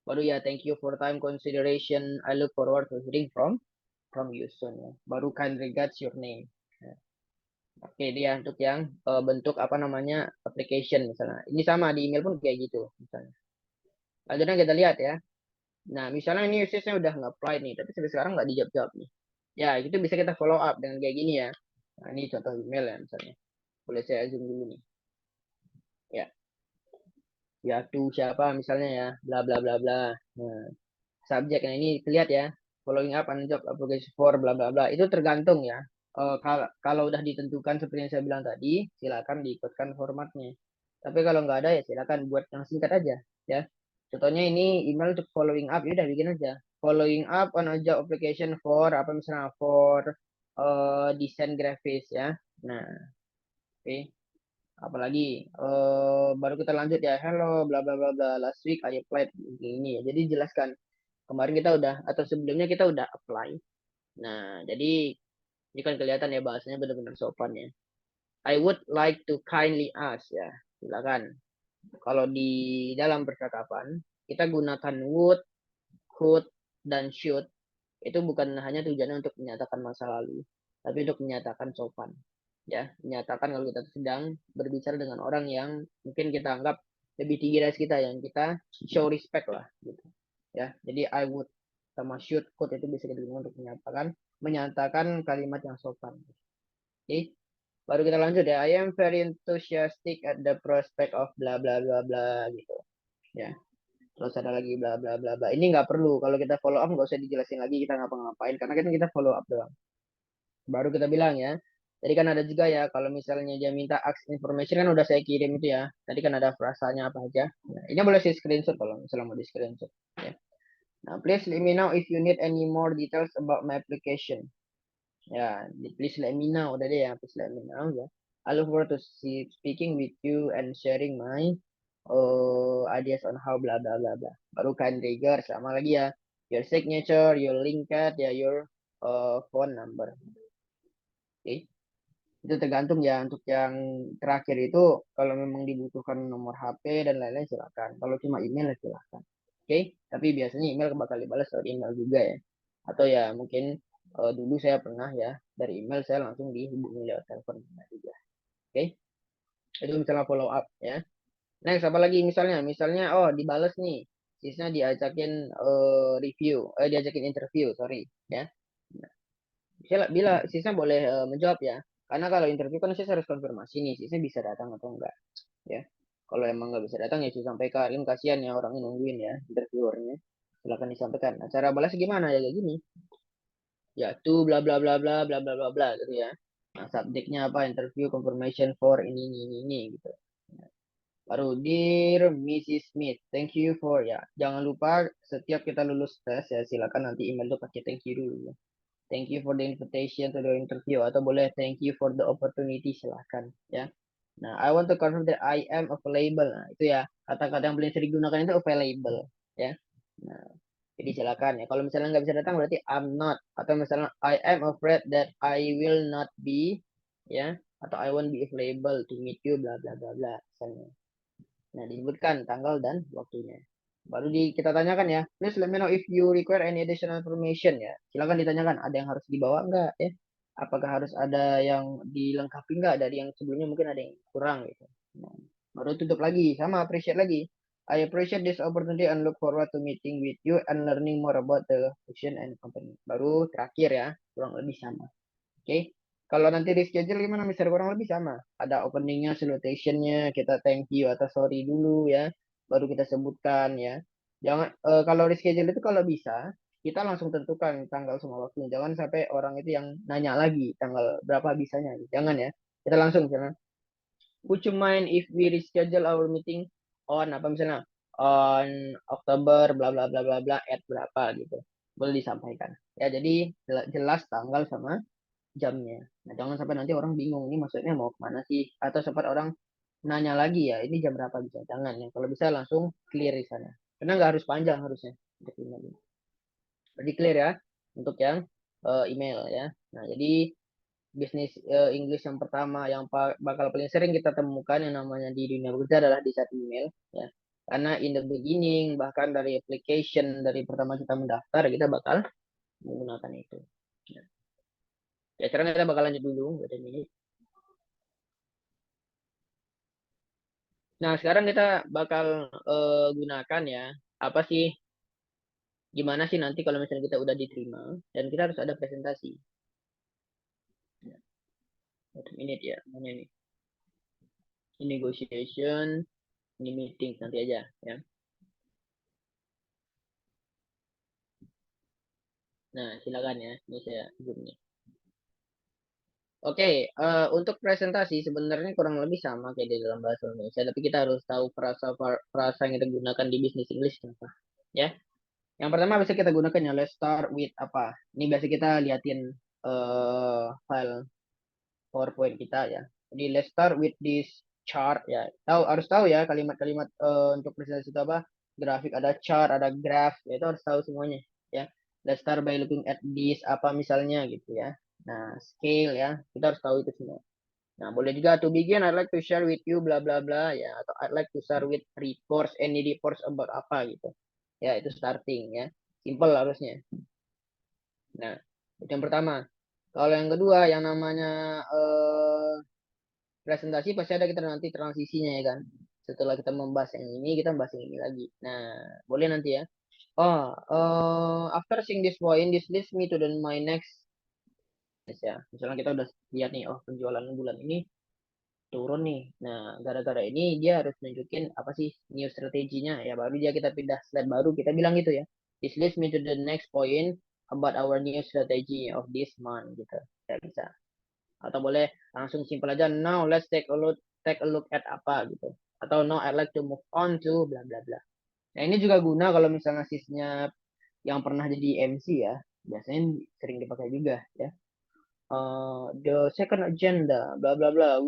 Baru ya thank you for time consideration. I look forward to hearing from you soon ya. Baru kind regards your name. Ya. Oke dia untuk yang bentuk apa namanya application misalnya. Ini sama di email pun kayak gitu misalnya. Lanjutnya kita lihat ya. Nah, misalnya ini usage-nya udah nge-apply nih, tapi sampai sekarang nggak dijawab-jawab nih. Ya, itu bisa kita follow up dengan kayak gini ya. Nah, ini contoh email ya misalnya. Boleh saya zoom dulu nih. Ya, ya tuh siapa misalnya ya, bla bla bla bla. Nah, subjek nah ini lihat ya. Following up on job application for bla bla bla. Itu tergantung ya. Kalau udah ditentukan seperti yang saya bilang tadi, silakan diikutkan formatnya. Tapi kalau nggak ada ya silakan buat yang singkat aja ya. Contohnya ini email untuk following up, ya udah bikin aja. Following up on a job application for apa misalnya for desain grafis ya. Nah, oke. Apalagi baru kita lanjut ya. Hello, bla bla bla bla. Last week I applied ini ya. Jadi jelaskan kemarin kita udah atau sebelumnya kita udah apply. Nah, jadi ini kan kelihatan ya bahasanya benar-benar sopan ya. I would like to kindly ask ya. Silakan. Kalau di dalam percakapan kita gunakan would, could, dan should itu bukan hanya tujuannya untuk menyatakan masa lalu, tapi untuk menyatakan sopan. Ya, menyatakan kalau kita sedang berbicara dengan orang yang mungkin kita anggap lebih tinggi dari kita, yang kita show respect lah, gitu. Ya, jadi I would sama should, could itu bisa digunakan untuk menyatakan kalimat yang sopan. Oke, baru kita lanjut ya. I am very enthusiastic at the prospect of bla bla bla bla gitu. Ya, terus ada lagi bla bla bla bla. Ini nggak perlu. Kalau kita follow up nggak usah dijelasin lagi kita ngapa-ngapain karena kan kita follow up doang. Baru kita bilang ya. Tadi kan ada juga ya kalau misalnya dia minta ask information kan udah saya kirim itu ya. Tadi kan ada frasanya apa aja. Nah, ini boleh sih screenshot kalau misalnya mau di screenshot. Ya. Nah, please let me know if you need any more details about my application. Ya, please let me know. Udah deh ya, please let me know ya. I look forward to speaking with you and sharing my ideas on how bla bla bla bla. Baru kan trigger sama lagi ya. Your signature, your link card, ya your phone number. Oke. Okay. Itu tergantung ya untuk yang terakhir itu kalau memang dibutuhkan nomor HP dan lain-lain silakan. Kalau cuma email ya silakan. Oke, okay? Tapi biasanya email bakal dibalas lewat email juga ya. Atau ya mungkin dulu saya pernah ya dari email saya langsung dihubungi lewat telepon juga. Oke, okay? Itu misalnya follow up ya. Next apa lagi misalnya oh dibalas nih, sisnya diajakin diajakin interview sorry ya. Nah, bila sisnya boleh menjawab ya. Karena kalau interview kan sih harus konfirmasi nih, sisnya bisa datang atau enggak ya. Kalau emang nggak bisa datang ya sih sampaikan. Kan kasihan ya orang nungguin ya interviewernya. Silakan disampaikan. Nah, cara balas gimana ya kayak gini? Ya tuh bla bla bla bla bla bla bla bla gitu ya. Nah, subjeknya apa? Interview confirmation for ini gitu. Baru dear Mrs. Smith, thank you for ya. Jangan lupa setiap kita lulus tes ya silakan nanti email tuh pakai thank you dulu ya. Thank you for the invitation to the interview atau boleh thank you for the opportunity silakan ya. Nah, I want to confirm that I am available. Nah, itu ya kata-kata yang paling sering digunakan itu available ya. Nah, jadi silakan ya. Kalau misalnya nggak bisa datang berarti I'm not atau misalnya I am afraid that I will not be ya atau I won't be available to meet you bla bla bla bla misalnya. Nah, disebutkan tanggal dan waktunya. Baru kita tanyakan ya. Please let me know if you require any additional information ya. Silakan ditanyakan ada yang harus dibawa enggak ya. Apakah harus ada yang dilengkapi enggak dari yang sebelumnya mungkin ada yang kurang gitu. Nah, Baru tutup lagi, sama appreciate lagi. I appreciate this opportunity and look forward to meeting with you and learning more about the function and company. Baru terakhir ya, kurang lebih sama. Oke. Kalau nanti di schedule gimana, Mister? Kurang lebih sama. Ada openingnya, salutationnya, kita thank you atau sorry dulu ya. Baru kita sebutkan ya. Jangan kalau di schedule itu kalau bisa kita langsung tentukan tanggal sama waktu. Jangan sampai orang itu yang nanya lagi tanggal berapa bisanya. Jangan ya. Kita langsung misalnya, would you mind if we reschedule our meeting on apa misalnya on Oktober bla bla bla bla bla at berapa gitu. Boleh disampaikan. Ya, jadi jelas tanggal sama jamnya. Nah, jangan sampai nanti orang bingung ini maksudnya mau kemana sih? Atau sempat orang nanya lagi ya, ini jam berapa bisa? Jangan ya. Kalau bisa langsung clear di sana. Karena nggak harus panjang harusnya untuk email ini. Jadi clear ya untuk yang email ya. Nah, jadi bisnis English yang pertama yang bakal paling sering kita temukan yang namanya di dunia bekerja adalah di saat email ya. Karena in the beginning bahkan dari application dari pertama kita mendaftar kita bakal menggunakan itu. Ya, ya sekarang kita bakal lanjut dulu buat ini. Nah, sekarang kita bakal gunakan ya, apa sih, gimana sih nanti kalau misalnya kita udah diterima dan kita harus ada presentasi. Ya, satu menit ya, mana ini? Ini negotiation, ini meeting nanti aja ya. Nah, silakan ya, ini saya zoom nih. Oke, untuk presentasi sebenarnya kurang lebih sama kayak di dalam bahasa Indonesia, tapi kita harus tahu frasa yang kita gunakan di bisnis English apa. Ya, yang pertama bisa kita gunakan ya, let's start with apa. Ini biasa kita liatin file PowerPoint kita ya. Jadi let's start with this chart ya. Harus tahu ya kalimat-kalimat untuk presentasi itu apa. Grafik ada chart, ada graph, ya, itu harus tahu semuanya ya. Let's start by looking at this apa misalnya gitu ya. Nah, scale ya, kita harus tahu itu semua. Nah, boleh juga to begin I'd like to share with you bla bla bla ya, atau I'd like to share with reports, any reports about apa gitu. Ya, itu starting ya. Simple harusnya. Nah, itu yang pertama. Kalau yang kedua yang namanya presentasi pasti ada kita nanti transisinya ya kan. Setelah kita membahas yang ini, kita membahas yang ini lagi. Nah, boleh nanti ya. Oh, after seeing this point, this leads me to my next ya. Misalnya kita udah lihat nih, oh penjualan bulan ini turun nih. Nah, gara-gara ini dia harus nunjukin apa sih new strateginya ya. Baru dia kita pindah slide baru kita bilang gitu ya. This leads me to the next point about our new strategy of this month gitu. Ya bisa. Atau boleh langsung simpel aja, now let's take a look at apa gitu. Atau now I'd like to move on to bla bla bla. Nah, ini juga guna kalau misalnya sisnya yang pernah jadi MC ya, biasanya sering dipakai juga ya. The second agenda bla bla bla,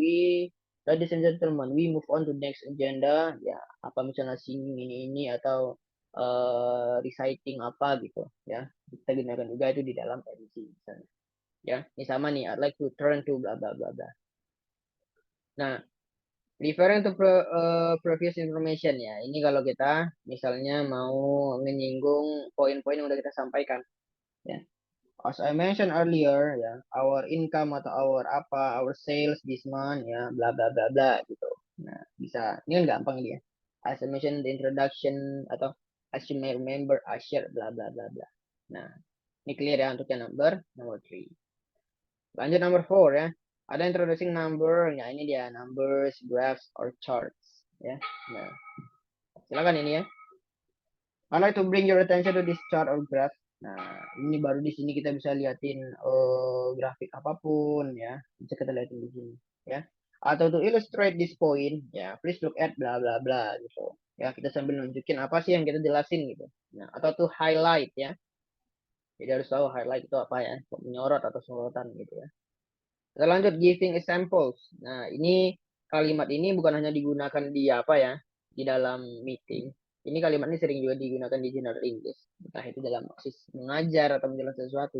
ladies and gentlemen, we move on to next agenda ya, apa misalnya singing ini atau reciting apa gitu ya, kita gunakan juga itu di dalam MC misalnya ya. Ini sama nih, I'd like to turn to bla bla bla bla. Nah, referring to previous information ya. Ini kalau kita misalnya mau menyinggung poin-poin yang udah kita sampaikan ya. As I mentioned earlier ya, our income atau our sales this month ya, bla bla bla bla gitu. Nah, bisa. Ini kan gampang dia. As I mentioned the introduction atau as you may remember, I share bla bla bla bla. Nah, ini clear ya untuk yang number 3. Lanjut number 4 ya. Ada introducing number. Ya, ini dia numbers, graphs, or charts. Ya. Nah, silakan ini ya. I'd like to bring your attention to this chart or graph. Nah, ini baru di sini kita bisa liatin grafik apapun ya. Bisa kita liatin di sini ya. Atau to illustrate this point, ya, please look at bla bla bla gitu. Ya, kita sambil nunjukin apa sih yang kita jelasin gitu. Nah, atau to highlight ya. Jadi harus tahu highlight itu apa ya, menyorot atau sorotan gitu ya. Kita lanjut giving examples. Nah, ini kalimat ini bukan hanya digunakan di apa ya, di dalam meeting. Ini kalimat ini sering juga digunakan di general English. Entah itu dalam maksud mengajar atau menjelaskan sesuatu.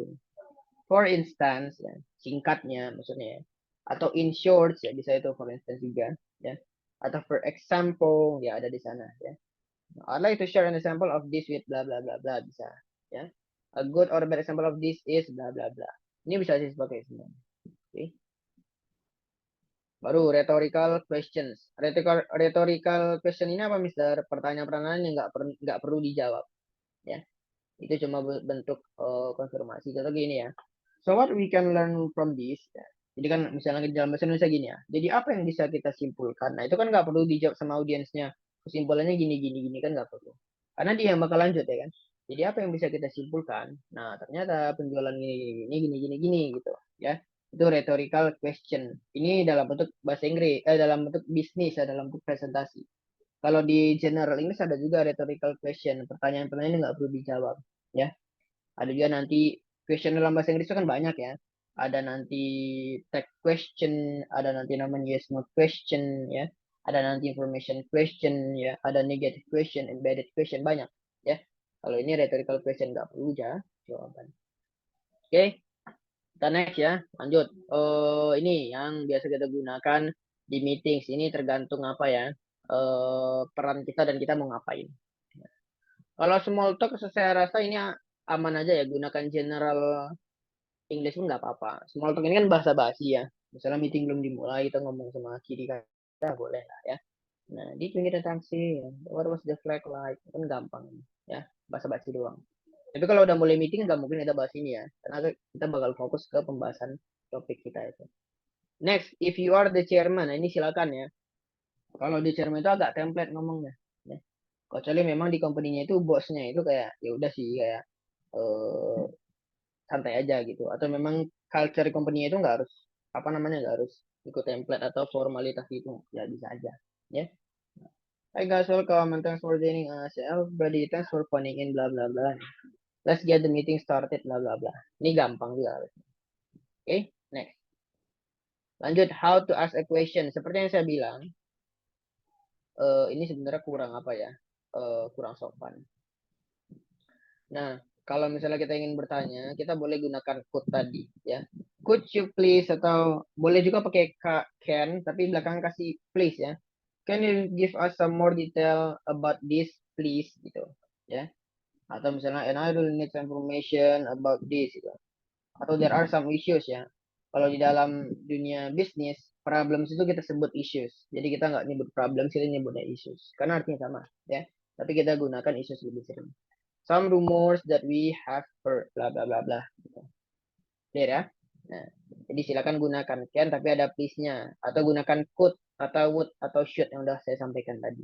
For instance, ya, singkatnya maksudnya ya. Atau in short, ya bisa itu for instance juga. Ya. Atau for example, ya ada di sana. Ya. I'd like to share an example of this with bla bla bla bla bisa. Ya. A good or bad example of this is bla bla bla. Ini bisa sih sebagai semua. Oke. Baru rhetorical questions. Rhetorical question ini apa, Mister? Pertanyaan-pertanyaan yang nggak perlu dijawab. Ya, itu cuma bentuk konfirmasi. Contoh gini ya. So what we can learn from this? Ya. Jadi kan misalnya di dalam bahasa Indonesia gini ya. Jadi apa yang bisa kita simpulkan? Nah itu kan nggak perlu dijawab sama audiensnya. Kesimpulannya gini gini gini kan nggak perlu. Karena dia yang bakal lanjut ya kan. Jadi apa yang bisa kita simpulkan? Nah ternyata penjualan gini gitu ya. Itu rhetorical question. Ini dalam bentuk bahasa Inggris, dalam bentuk bisnis, dalam bentuk presentasi. Kalau di general English ada juga rhetorical question. Pertanyaan-pertanyaan nggak perlu dijawab ya. Ada juga nanti question dalam bahasa Inggris itu kan banyak ya. Ada nanti tag question, ada nanti namanya yes no question ya. Ada nanti information question ya, ada negative question, embedded question banyak ya. Kalau ini rhetorical question nggak perlu jawaban. Oke, kita next ya, lanjut. Ini yang biasa kita gunakan di meetings. Ini tergantung apa ya, peran kita dan kita mau ngapain. Kalau small talk saya rasa ini aman aja ya, gunakan general English pun nggak apa-apa. Small talk ini kan bahasa basi ya. Misalnya meeting belum dimulai, kita ngomong sama kiri kita boleh lah ya. Nah, di pinggir taksi, what was the flag like? Kan gampang ya, bahasa basi doang. Tapi kalau udah mulai meeting nggak mungkin kita bahas ini ya, karena kita bakal fokus ke pembahasan topik kita itu. Next, if you are the chairman, nah ini silakan ya. Kalau di chairman itu agak template ngomongnya. Ya. Kecuali memang di company-nya itu bosnya itu kayak ya udah sih kayak eh, santai aja gitu. Atau memang culture company itu nggak harus apa namanya nggak harus ikut template atau formalitas itu ya bisa aja. Ya. Hi guys, welcome and thanks for joining us. Everybody, thanks for phoning in bla bla bla. Let's get the meeting started bla bla bla. Ini gampang juga. Oke, next. Lanjut, how to ask a question. Seperti yang saya bilang, ini sebenarnya kurang apa ya? Kurang sopan. Nah, kalau misalnya kita ingin bertanya, kita boleh gunakan could tadi, ya. Could you please atau boleh juga pakai can, tapi belakang kasih please ya. Can you give us some more detail about this, please, gitu, ya. Atau misalnya, and I really need some information about this, gitu. Atau there are some issues ya. Kalau di dalam dunia bisnis, problems itu kita sebut issues. Jadi kita nggak nyebut problems, kita nyebutnya issues. Karena artinya sama, ya. Tapi kita gunakan issues lebih sering. Some rumors that we have heard, bla bla bla bla. Clear ya? Nah, jadi silakan gunakan can tapi ada please-nya. Atau gunakan could atau would atau should yang udah saya sampaikan tadi.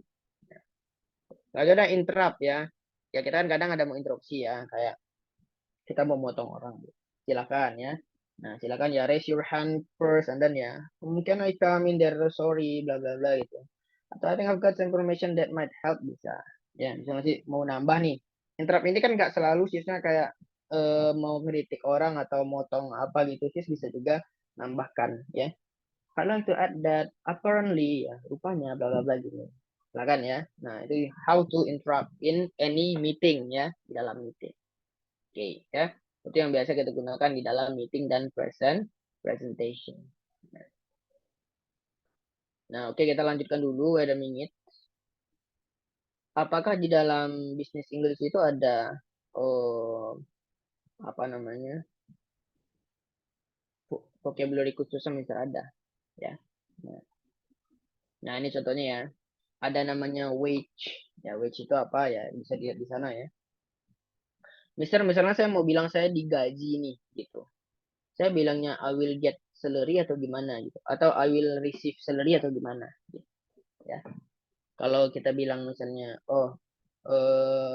Lalu ada interrupt ya. Ya kita kan kadang ada mau interupsi ya. Kayak kita mau motong orang. Silakan ya. Nah, silakan ya raise your hand first and then ya. Mungkin I come in there, sorry, bla bla bla gitu. Atau I think I've got some information that might help bisa. Ya, misalnya sih mau nambah nih. Interrupt ini kan nggak selalu sisnya kayak mau ngeritik orang atau motong apa gitu sih bisa juga nambahkan ya. Karena to add that apparently ya rupanya bla bla bla gitu. Silakan ya. Nah, itu how to interrupt in any meeting ya, di dalam meeting. Oke, ya. Itu yang biasa kita gunakan di dalam meeting dan presentation. Nah, oke kita lanjutkan dulu. Wait a minute. Apakah di dalam bisnis English itu ada apa namanya vocabulary khusus misalnya ada, ya. Nah, ini contohnya ya. Ada namanya wage. Ya, wage itu apa ya? Bisa dilihat di sana ya. Misalnya saya mau bilang saya digaji nih, gitu. Saya bilangnya I will get salary atau gimana gitu. Atau I will receive salary atau gimana gitu. Ya. Kalau kita bilang misalnya, oh,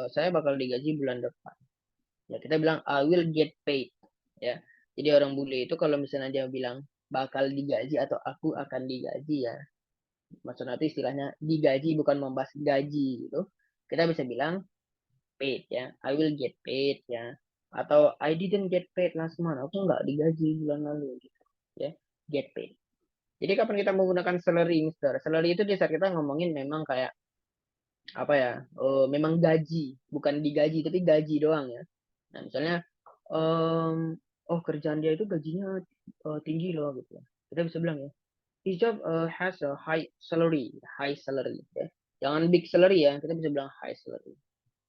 saya bakal digaji bulan depan. Ya, kita bilang I will get paid. Ya. Jadi orang bule itu kalau misalnya dia bilang bakal digaji atau aku akan digaji ya. Maksudnya itu istilahnya digaji bukan membahas gaji gitu. Kita bisa bilang paid ya. I will get paid ya. Atau I didn't get paid last month. Aku nggak digaji bulan lalu gitu. Ya, get paid. Jadi kapan kita menggunakan salary, Mister? Salary itu di saat kita ngomongin memang kayak apa ya? Memang gaji, bukan digaji tapi gaji doang ya. Nah, misalnya oh kerjaan dia itu gajinya tinggi loh gitu. Kita bisa bilang ya, his job has a high salary ya. Jangan big salary ya, kita bisa bilang high salary.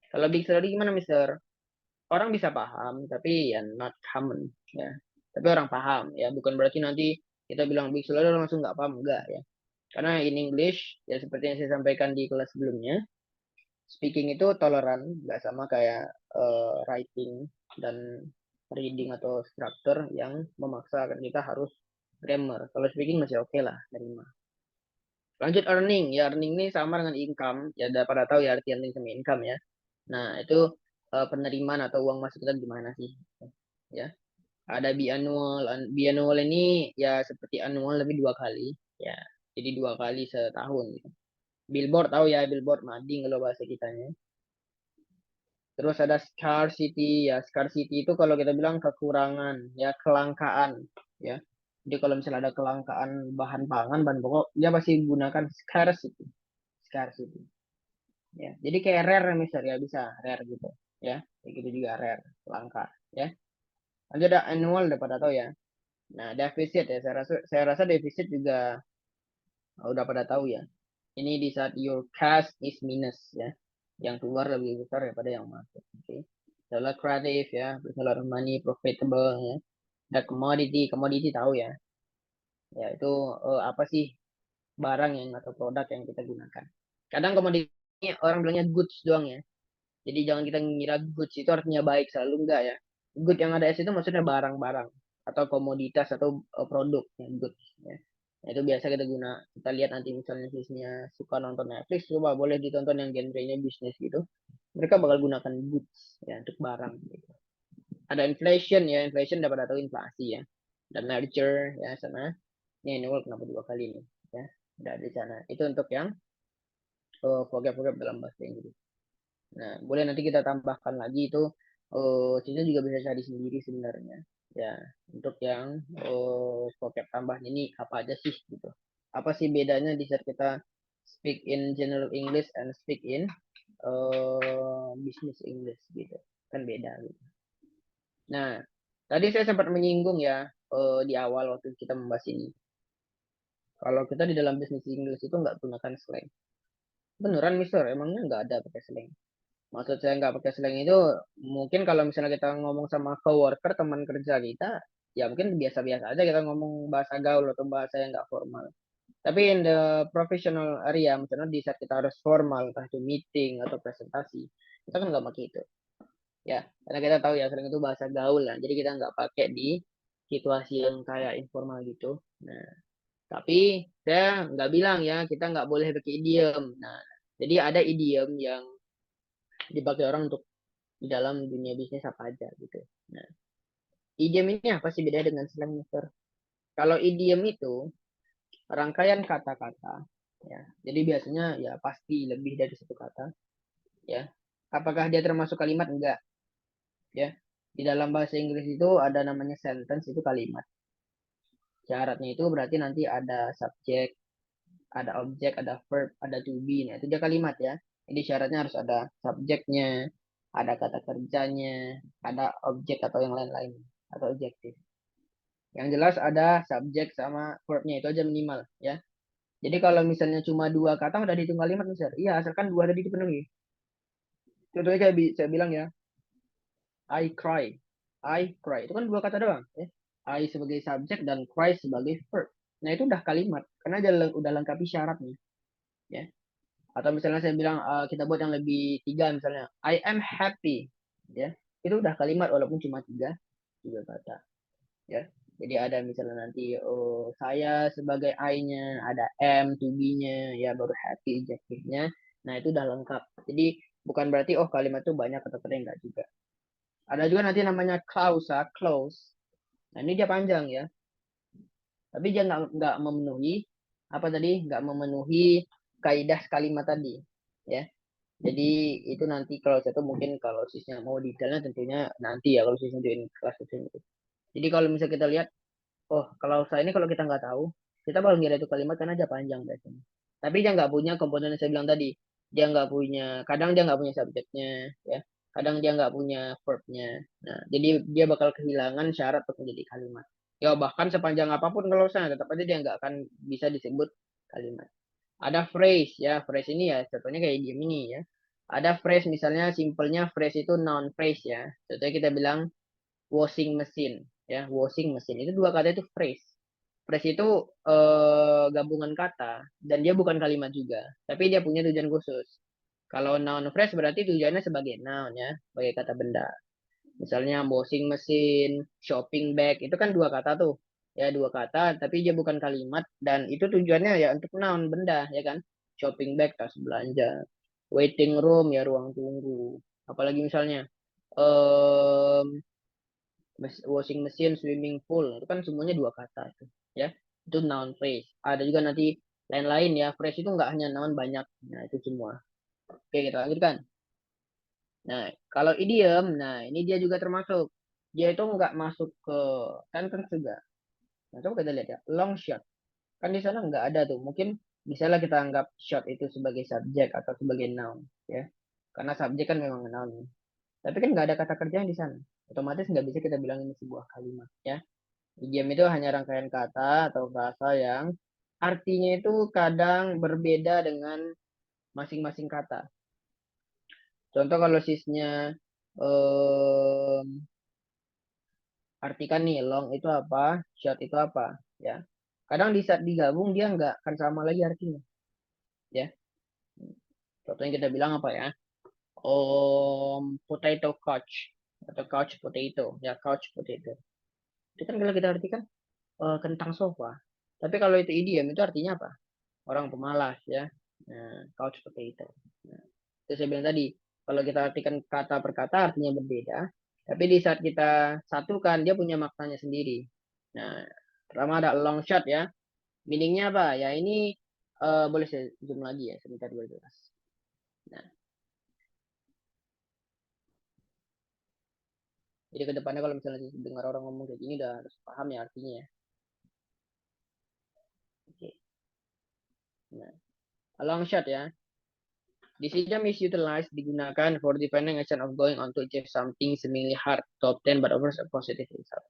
Kalau big salary gimana, Mister? Orang bisa paham, tapi ya not common ya. Tapi orang paham ya, bukan berarti nanti kita bilang big slow langsung nggak paham, enggak ya. Karena in English, ya seperti yang saya sampaikan di kelas sebelumnya, speaking itu toleran, nggak sama kayak writing dan reading atau structure yang memaksa kita harus grammar. Kalau speaking masih oke lah, terima. Lanjut earning, ya earning ini sama dengan income, ya udah pada tahu ya arti earning sama income ya. Nah itu penerimaan atau uang masuk kita gimana sih? Ya, ada biannual, biannual ini ya seperti annual lebih 2 kali, ya. Jadi 2 kali setahun gitu. Billboard tahu ya, billboard mading kalau bahasa kitanya. Terus ada scarcity ya. Scarcity itu kalau kita bilang kekurangan ya, kelangkaan ya. Jadi kalau misalnya ada kelangkaan bahan pangan, bahan pokok, dia pasti gunakan scarcity. Scarcity. Ya. Jadi kayak rare misalnya ya bisa rare gitu ya. Kayak gitu juga rare, langka ya. Lanjut ada annual udah pada tahu ya. Nah, defisit ya. Saya rasa defisit juga udah pada tahu ya. Ini di saat your cash is minus ya. Yang keluar lebih besar daripada yang masuk. Oke. Okay. Adalah kreatif ya, bersalur money, profitable ya. Ada commodity, commodity tahu ya. Ya itu apa sih barang yang atau produk yang kita gunakan. Kadang komoditi orang bilangnya goods doang ya. Jadi jangan kita ngira goods itu artinya baik, selalu enggak ya. Good yang ada S itu maksudnya barang-barang atau komoditas atau produk yang goods ya. Nah, itu biasa kita lihat nanti misalnya bisnisnya suka nonton Netflix, coba boleh ditonton yang genrenya bisnis gitu. Mereka bakal gunakan goods ya untuk barang gitu. Ada inflation ya, inflation dapat atau inflasi ya. Dan merger ya sana. Ini annual kenapa 2 kali nih ya. Udah di sana. Itu untuk yang vocab-vocab dalam bahasa Inggris. Nah, boleh nanti kita tambahkan lagi itu kita juga bisa cari sendiri sebenarnya. Ya, untuk yang vocab tambahan ini apa aja sih gitu. Apa sih bedanya di saat kita speak in general English and speak in business English gitu. Kan beda gitu. Nah, tadi saya sempat menyinggung ya di awal waktu kita membahas ini. Kalau kita di dalam bisnis Inggris itu nggak gunakan slang. Beneran, Mister? Emangnya nggak ada pakai slang? Maksud saya nggak pakai slang itu mungkin kalau misalnya kita ngomong sama coworker, teman kerja kita, ya mungkin biasa-biasa aja kita ngomong bahasa gaul atau bahasa yang nggak formal. Tapi in the professional area, misalnya di saat kita harus formal, entah itu meeting atau presentasi, kita kan nggak pakai itu. Ya, karena kita tahu ya sering itu bahasa gaul lah. Jadi kita nggak pakai di situasi yang kayak informal gitu. Nah, tapi saya nggak bilang ya kita nggak boleh pakai idiom. Nah, jadi ada idiom yang dipakai orang untuk di dalam dunia bisnis apa aja gitu. Nah, idiom ini apa sih beda dengan slang, Mister? Kalau idiom itu rangkaian kata-kata, ya. Jadi biasanya ya pasti lebih dari satu kata, ya. Apakah dia termasuk kalimat? Enggak, ya. Di dalam bahasa Inggris itu ada namanya sentence, itu kalimat. Syaratnya itu berarti nanti ada subjek, ada objek, ada verb, ada to be. Nah, itu dia kalimat ya. Jadi syaratnya harus ada subjeknya, ada kata kerjanya, ada objek atau yang lain-lain atau objektif. Yang jelas ada subjek sama verbnya itu aja minimal ya. Jadi kalau misalnya cuma 2 kata udah dihitung kalimat misal. Iya, asalkan 2 tadi dipenuhi. Contohnya kayak saya bilang ya, I cry. I cry. Itu kan 2 kata doang ya. I sebagai subjek dan cry sebagai verb. Nah, itu udah kalimat karena udah lengkapi syaratnya ya. Atau misalnya saya bilang kita buat yang lebih tiga misalnya I am happy ya, itu udah kalimat walaupun cuma tiga kata ya. Jadi ada misalnya nanti saya sebagai I-nya, ada am to be-nya ya, baru happy adjective-nya. Nah itu udah lengkap. Jadi bukan berarti oh kalimat itu banyak atau keren, enggak juga. Ada juga nanti namanya clause, clause. Nah ini dia panjang ya, tapi dia nggak memenuhi apa tadi, nggak memenuhi kaidah kalimat tadi ya. Jadi itu nanti kalau satu mungkin kalau sisnya mau detailnya tentunya nanti ya kalau sisnya join kelas itu. Jadi kalau misalnya kita lihat, oh kalau saya ini kalau kita nggak tahu, kita bakal ngira itu kalimat karena aja panjang biasanya. Tapi dia nggak punya komponen yang saya bilang tadi. Dia nggak punya, kadang dia nggak punya subjeknya, ya. Kadang dia nggak punya verbnya. Nah, jadi dia bakal kehilangan syarat untuk menjadi kalimat. Ya bahkan sepanjang apapun kalau saya tetap aja dia nggak akan bisa disebut kalimat. Ada phrase ya, phrase ini ya contohnya kayak idiom ini ya. Ada phrase misalnya simpelnya phrase itu noun phrase ya. Contohnya kita bilang washing machine ya, washing machine itu 2 kata itu phrase. Phrase itu gabungan kata dan dia bukan kalimat juga, tapi dia punya tujuan khusus. Kalau noun phrase berarti tujuannya sebagai noun ya, sebagai kata benda. Misalnya washing mesin, shopping bag, itu kan dua kata tuh. Ya, dua kata, tapi dia bukan kalimat dan itu tujuannya ya untuk noun benda, ya kan? Shopping bag, tas belanja. Waiting room, ya ruang tunggu. Apalagi misalnya washing machine, swimming pool, itu kan semuanya dua kata itu, ya. Itu noun phrase. Ada juga nanti lain-lain ya. Phrase itu nggak hanya noun banyak. Nah, itu semua. Oke, kita lanjutkan. Nah, kalau idiom, nah ini dia juga termasuk. Dia itu nggak masuk ke sentence juga. Nah, coba kita lihat ya. Long shot. Kan di sana nggak ada tuh. Mungkin misalnya kita anggap shot itu sebagai subjek atau sebagai noun. Ya. Karena subjek kan memang noun. Tapi kan nggak ada kata kerja di sana. Otomatis nggak bisa kita bilang ini sebuah kalimat. Ya. Idiom itu hanya rangkaian kata atau bahasa yang artinya itu kadang berbeda dengan masing-masing kata. Contoh kalau sisnya artikan nih long itu apa, short itu apa, ya. Kadang di saat digabung dia nggak akan sama lagi artinya, ya. Contohnya kita bilang apa ya? Potato couch atau couch potato, ya couch potato. Itu kan kalau kita artikan kentang sofa. Tapi kalau itu idiom itu artinya apa? Orang pemalas, ya. Nah, couch potato. Nah, itu saya bilang tadi, kalau kita artikan kata per kata artinya berbeda, tapi di saat kita satukan dia punya maknanya sendiri. Nah, pertama ada long shot ya. Meaningnya apa? Ya ini boleh saya zoom lagi ya sebentar dulu jelas. Nah, jadi ke depannya kalau misalnya dengar orang ngomong kayak gini udah harus paham ya artinya ya. Oke. Nah, long shot ya. This idiom is utilized digunakan for defining action of going on to achieve something seemingly hard to obtain but offers a positive result.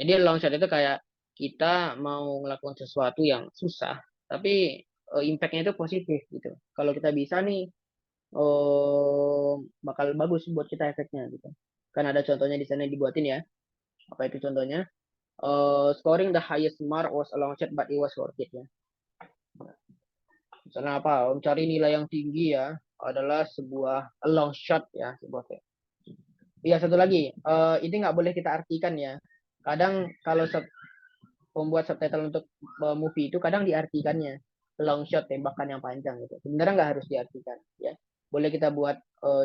Jadi long shot itu kayak kita mau melakukan sesuatu yang susah, tapi impact-nya itu positif gitu. Kalau kita bisa nih, bakal bagus buat kita efeknya gitu. Kan ada contohnya di sana dibuatin ya. Apa itu contohnya? Scoring the highest mark was a long shot, but it was worth it ya. Misalnya apa? Mencari nilai yang tinggi ya adalah sebuah long shot ya, sebuah. Iya satu lagi, ini nggak boleh kita artikan ya. Kadang kalau pembuat subtitle untuk movie itu kadang diartikannya long shot tembakan yang panjang gitu. Sebenarnya nggak harus diartikan ya. Boleh kita buat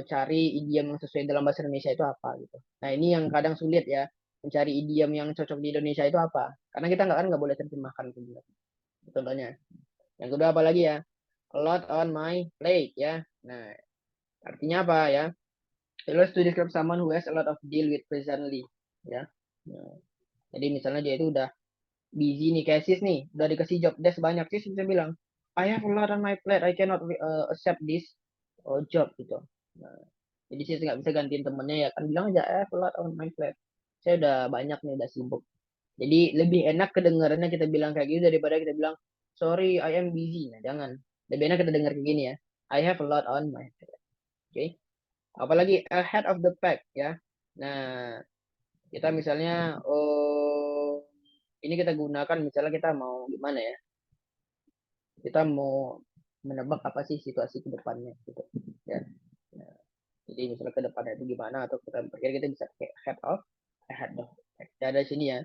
cari idiom yang sesuai dalam bahasa Indonesia itu apa gitu. Nah ini yang kadang sulit ya mencari idiom yang cocok di Indonesia itu apa. Karena kita nggak boleh terjemahkan sebenarnya. Contohnya. Yang kedua apa lagi ya? A lot on my plate ya. Nah artinya apa ya? It was to describe someone who has a lot of deal with presently ya. Nah, jadi misalnya dia itu udah busy nih kayak sis nih udah dikasih job desk banyak sis bisa bilang I have a lot on my plate I cannot accept this job gitu. Nah, jadi sis nggak bisa gantiin temennya ya kan bilang aja I have a lot on my plate saya udah banyak nih udah sibuk. Jadi lebih enak kedengarannya kita bilang kayak gitu daripada kita bilang sorry I am busy. Nah jangan, lebih enak kita dengar kayak gini ya, I have a lot on my plate. Oke, okay? Apalagi ahead of the pack ya. Nah kita misalnya ini kita gunakan misalnya kita mau gimana ya, kita mau menebak apa sih situasi ke depannya gitu ya. Nah, jadi misalnya ke depannya itu gimana atau kita berpikir kita bisa kayak ahead of ya ada sini ya,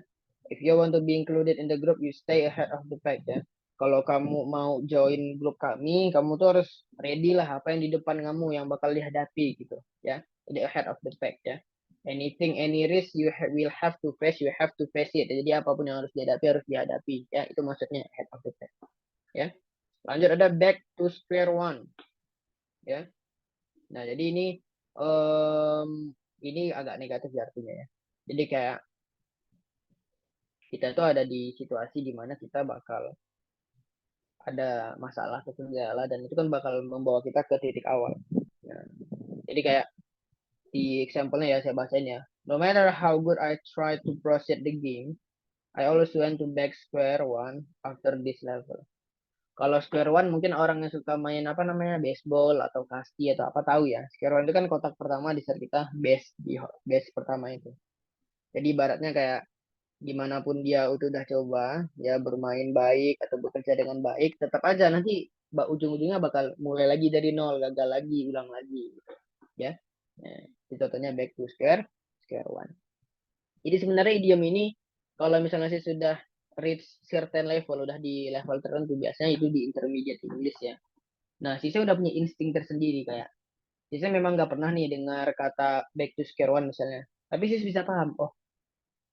if you want to be included in the group you stay ahead of the pack ya. Kalau kamu mau join grup kami kamu tuh harus ready lah apa yang di depan kamu yang bakal dihadapi gitu ya. Jadi ahead of the pack ya. Anything, any risk will have to face, you have to face it. Jadi apapun yang harus dihadapi ya. Itu maksudnya ahead of the pack ya. Lanjut ada back to square one ya. Nah, jadi ini agak negatif ya artinya ya. Jadi kayak kita tuh ada di situasi di mana kita bakal ada masalah atau kendala dan itu kan bakal membawa kita ke titik awal. Nah, jadi kayak di example-nya ya saya bacain ya. No matter how good I try to proceed the game, I always went to back square one after this level. Kalau square one mungkin orang yang suka main apa namanya baseball atau kasti atau apa tahu ya. Square one itu kan kotak pertama di saat kita base di base pertama itu. Jadi ibaratnya kayak Gimana pun dia udah coba ya bermain baik atau bekerja dengan baik, tetap aja nanti ujung-ujungnya bakal mulai lagi dari nol, gagal lagi, ulang lagi, gitu, ya. Nah, itu contohnya back to square one. Jadi sebenarnya idiom ini kalau misalnya saya sudah reach certain level, udah di level tertentu, biasanya itu di intermediate English ya. Nah, sisa udah punya insting tersendiri kayak sisa memang nggak pernah nih dengar kata back to square one misalnya. Tapi sisa bisa paham, oh,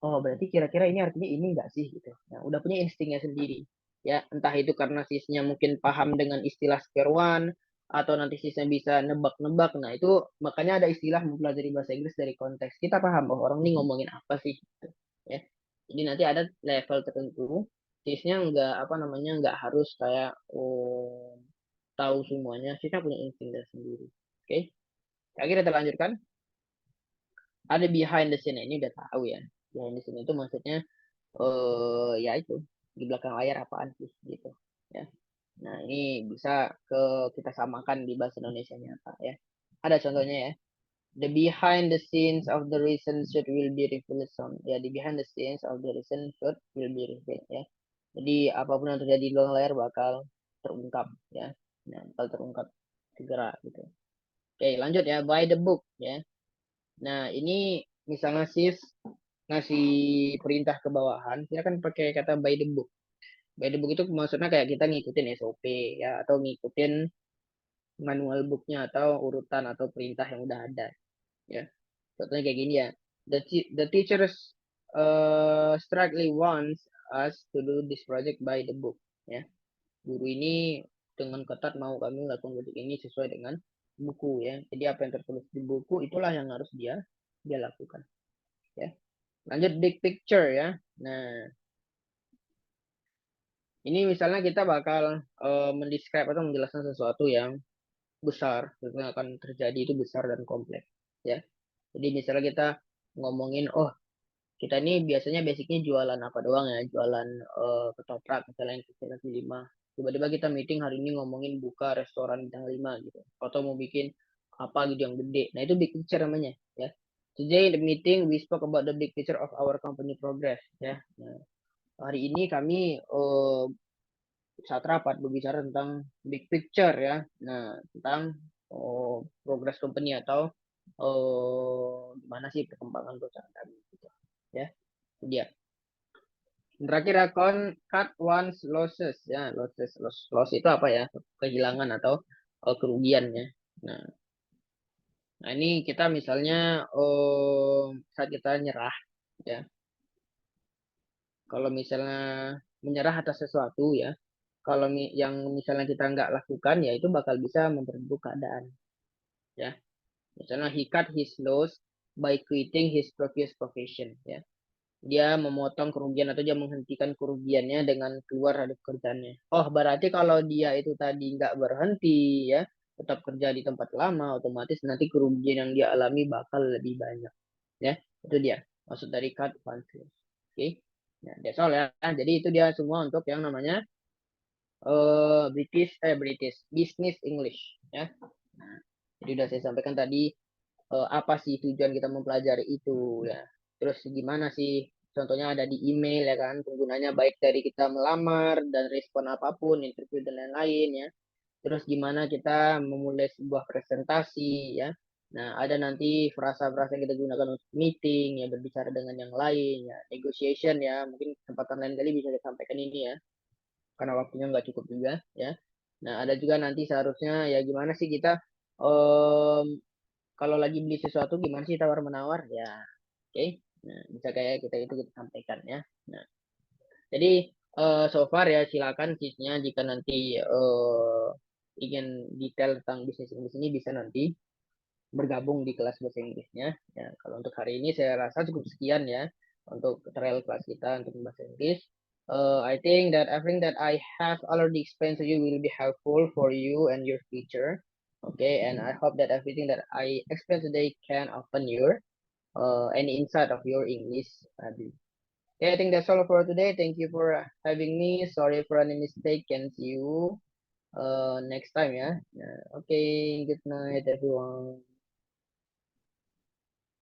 oh berarti kira-kira ini artinya ini enggak sih gitu. Nah, udah punya instingnya sendiri. Ya, entah itu karena sisnya mungkin paham dengan istilah square one atau nanti sisnya bisa nebak-nebak. Nah, itu makanya ada istilah mempelajari bahasa Inggris dari konteks. Kita paham bahwa orang ini ngomongin apa sih gitu. Ya. Jadi nanti ada level tertentu sisnya enggak apa namanya enggak harus kayak oh tahu semuanya. Sisnya punya insting sendiri. Oke. Akhirnya kita lanjutkan. Ada behind the scene. Nah, ini udah tahu ya. Behind the scene itu maksudnya ya itu di belakang layar apaan sih gitu ya. Nah, ini bisa kita samakan di bahasa Indonesia-nya apa ya. Ada contohnya ya. The behind the scenes of the recent shoot will be revealed soon. Ya, the behind the scenes of the recent shoot will be revealed ya. Jadi apapun yang terjadi di belakang layar bakal terungkap ya. Nah, bakal terungkap segera gitu. Oke, lanjut ya. By the book ya. Nah, ini misalnya sis ngasih perintah ke bawahan, kita kan pakai kata by the book. By the book itu maksudnya kayak kita ngikutin SOP ya, atau ngikutin manual booknya atau urutan atau perintah yang udah ada ya. Contohnya kayak gini ya. The teachers strictly wants us to do this project by the book ya. Guru ini dengan ketat mau kami melakukan project ini sesuai dengan buku ya. Jadi apa yang tertulis di buku itulah yang harus dia lakukan ya. Lanjut big picture ya. Nah, ini misalnya kita bakal mendescribe atau menjelaskan sesuatu yang besar, yang akan terjadi itu besar dan kompleks ya. Jadi misalnya kita ngomongin, oh kita ini biasanya basicnya jualan apa doang ya, jualan ketoprak misalnya yang kaki lima. Tiba-tiba kita meeting hari ini ngomongin buka restoran bintang 5 gitu, atau mau bikin apa gitu yang gede. Nah itu big picture namanya ya. Today in the meeting we spoke about the big picture of our company progress ya. Nah, hari ini kami saat rapat berbicara tentang big picture ya. Nah, tentang progress company atau gimana sih perkembangan perusahaan kami gitu. Ya, itu dia. Terakhir ya, cut one's losses ya, loss itu apa ya? Kehilangan atau kerugian ya. Nah, nah ini kita misalnya saat kita nyerah ya. Kalau misalnya menyerah atas sesuatu ya, kalau yang misalnya kita nggak lakukan ya itu bakal bisa memperburuk keadaan ya. Misalnya he cut his loss by quitting his previous profession ya. Dia memotong kerugian atau dia menghentikan kerugiannya dengan keluar dari pekerjaannya. Oh, berarti kalau dia itu tadi nggak berhenti ya, tetap kerja di tempat lama, otomatis nanti kerugian yang dia alami bakal lebih banyak ya. Itu dia maksud dari cut one loss. Oke. Nah, that's all ya. Jadi itu dia semua untuk yang namanya British Business English ya. Nah, jadi udah saya sampaikan tadi apa sih tujuan kita mempelajari itu ya. Terus gimana sih contohnya ada di email ya kan penggunanya baik dari kita melamar dan respon apapun interview dan lain-lain ya. Terus gimana kita memulai sebuah presentasi ya. Nah, ada nanti frasa-frasa yang kita gunakan untuk meeting ya berbicara dengan yang lain ya, negotiation ya. Mungkin kesempatan lain kali bisa disampaikan ini ya karena waktunya nggak cukup juga ya. Nah, ada juga nanti seharusnya ya gimana sih kita um, kalau lagi beli sesuatu gimana sih tawar menawar ya. Oke. Okay? Nah, bisa kayak kita sampaikan ya. Nah, jadi so far ya silakan sisnya jika nanti ingin detail tentang bisnis Inggris ini bisa nanti bergabung di kelas bahasa Inggrisnya. Ya, kalau untuk hari ini saya rasa cukup sekian ya untuk trial kelas kita untuk bahasa Inggris. I think that everything that I have already explained to you will be helpful for you and your future. Okay, and I hope that everything that I explained today can open your any insight of your English. Okay, I think that's all for today. Thank you for having me. Sorry for any mistake and see you next time ya. Okay, good night everyone.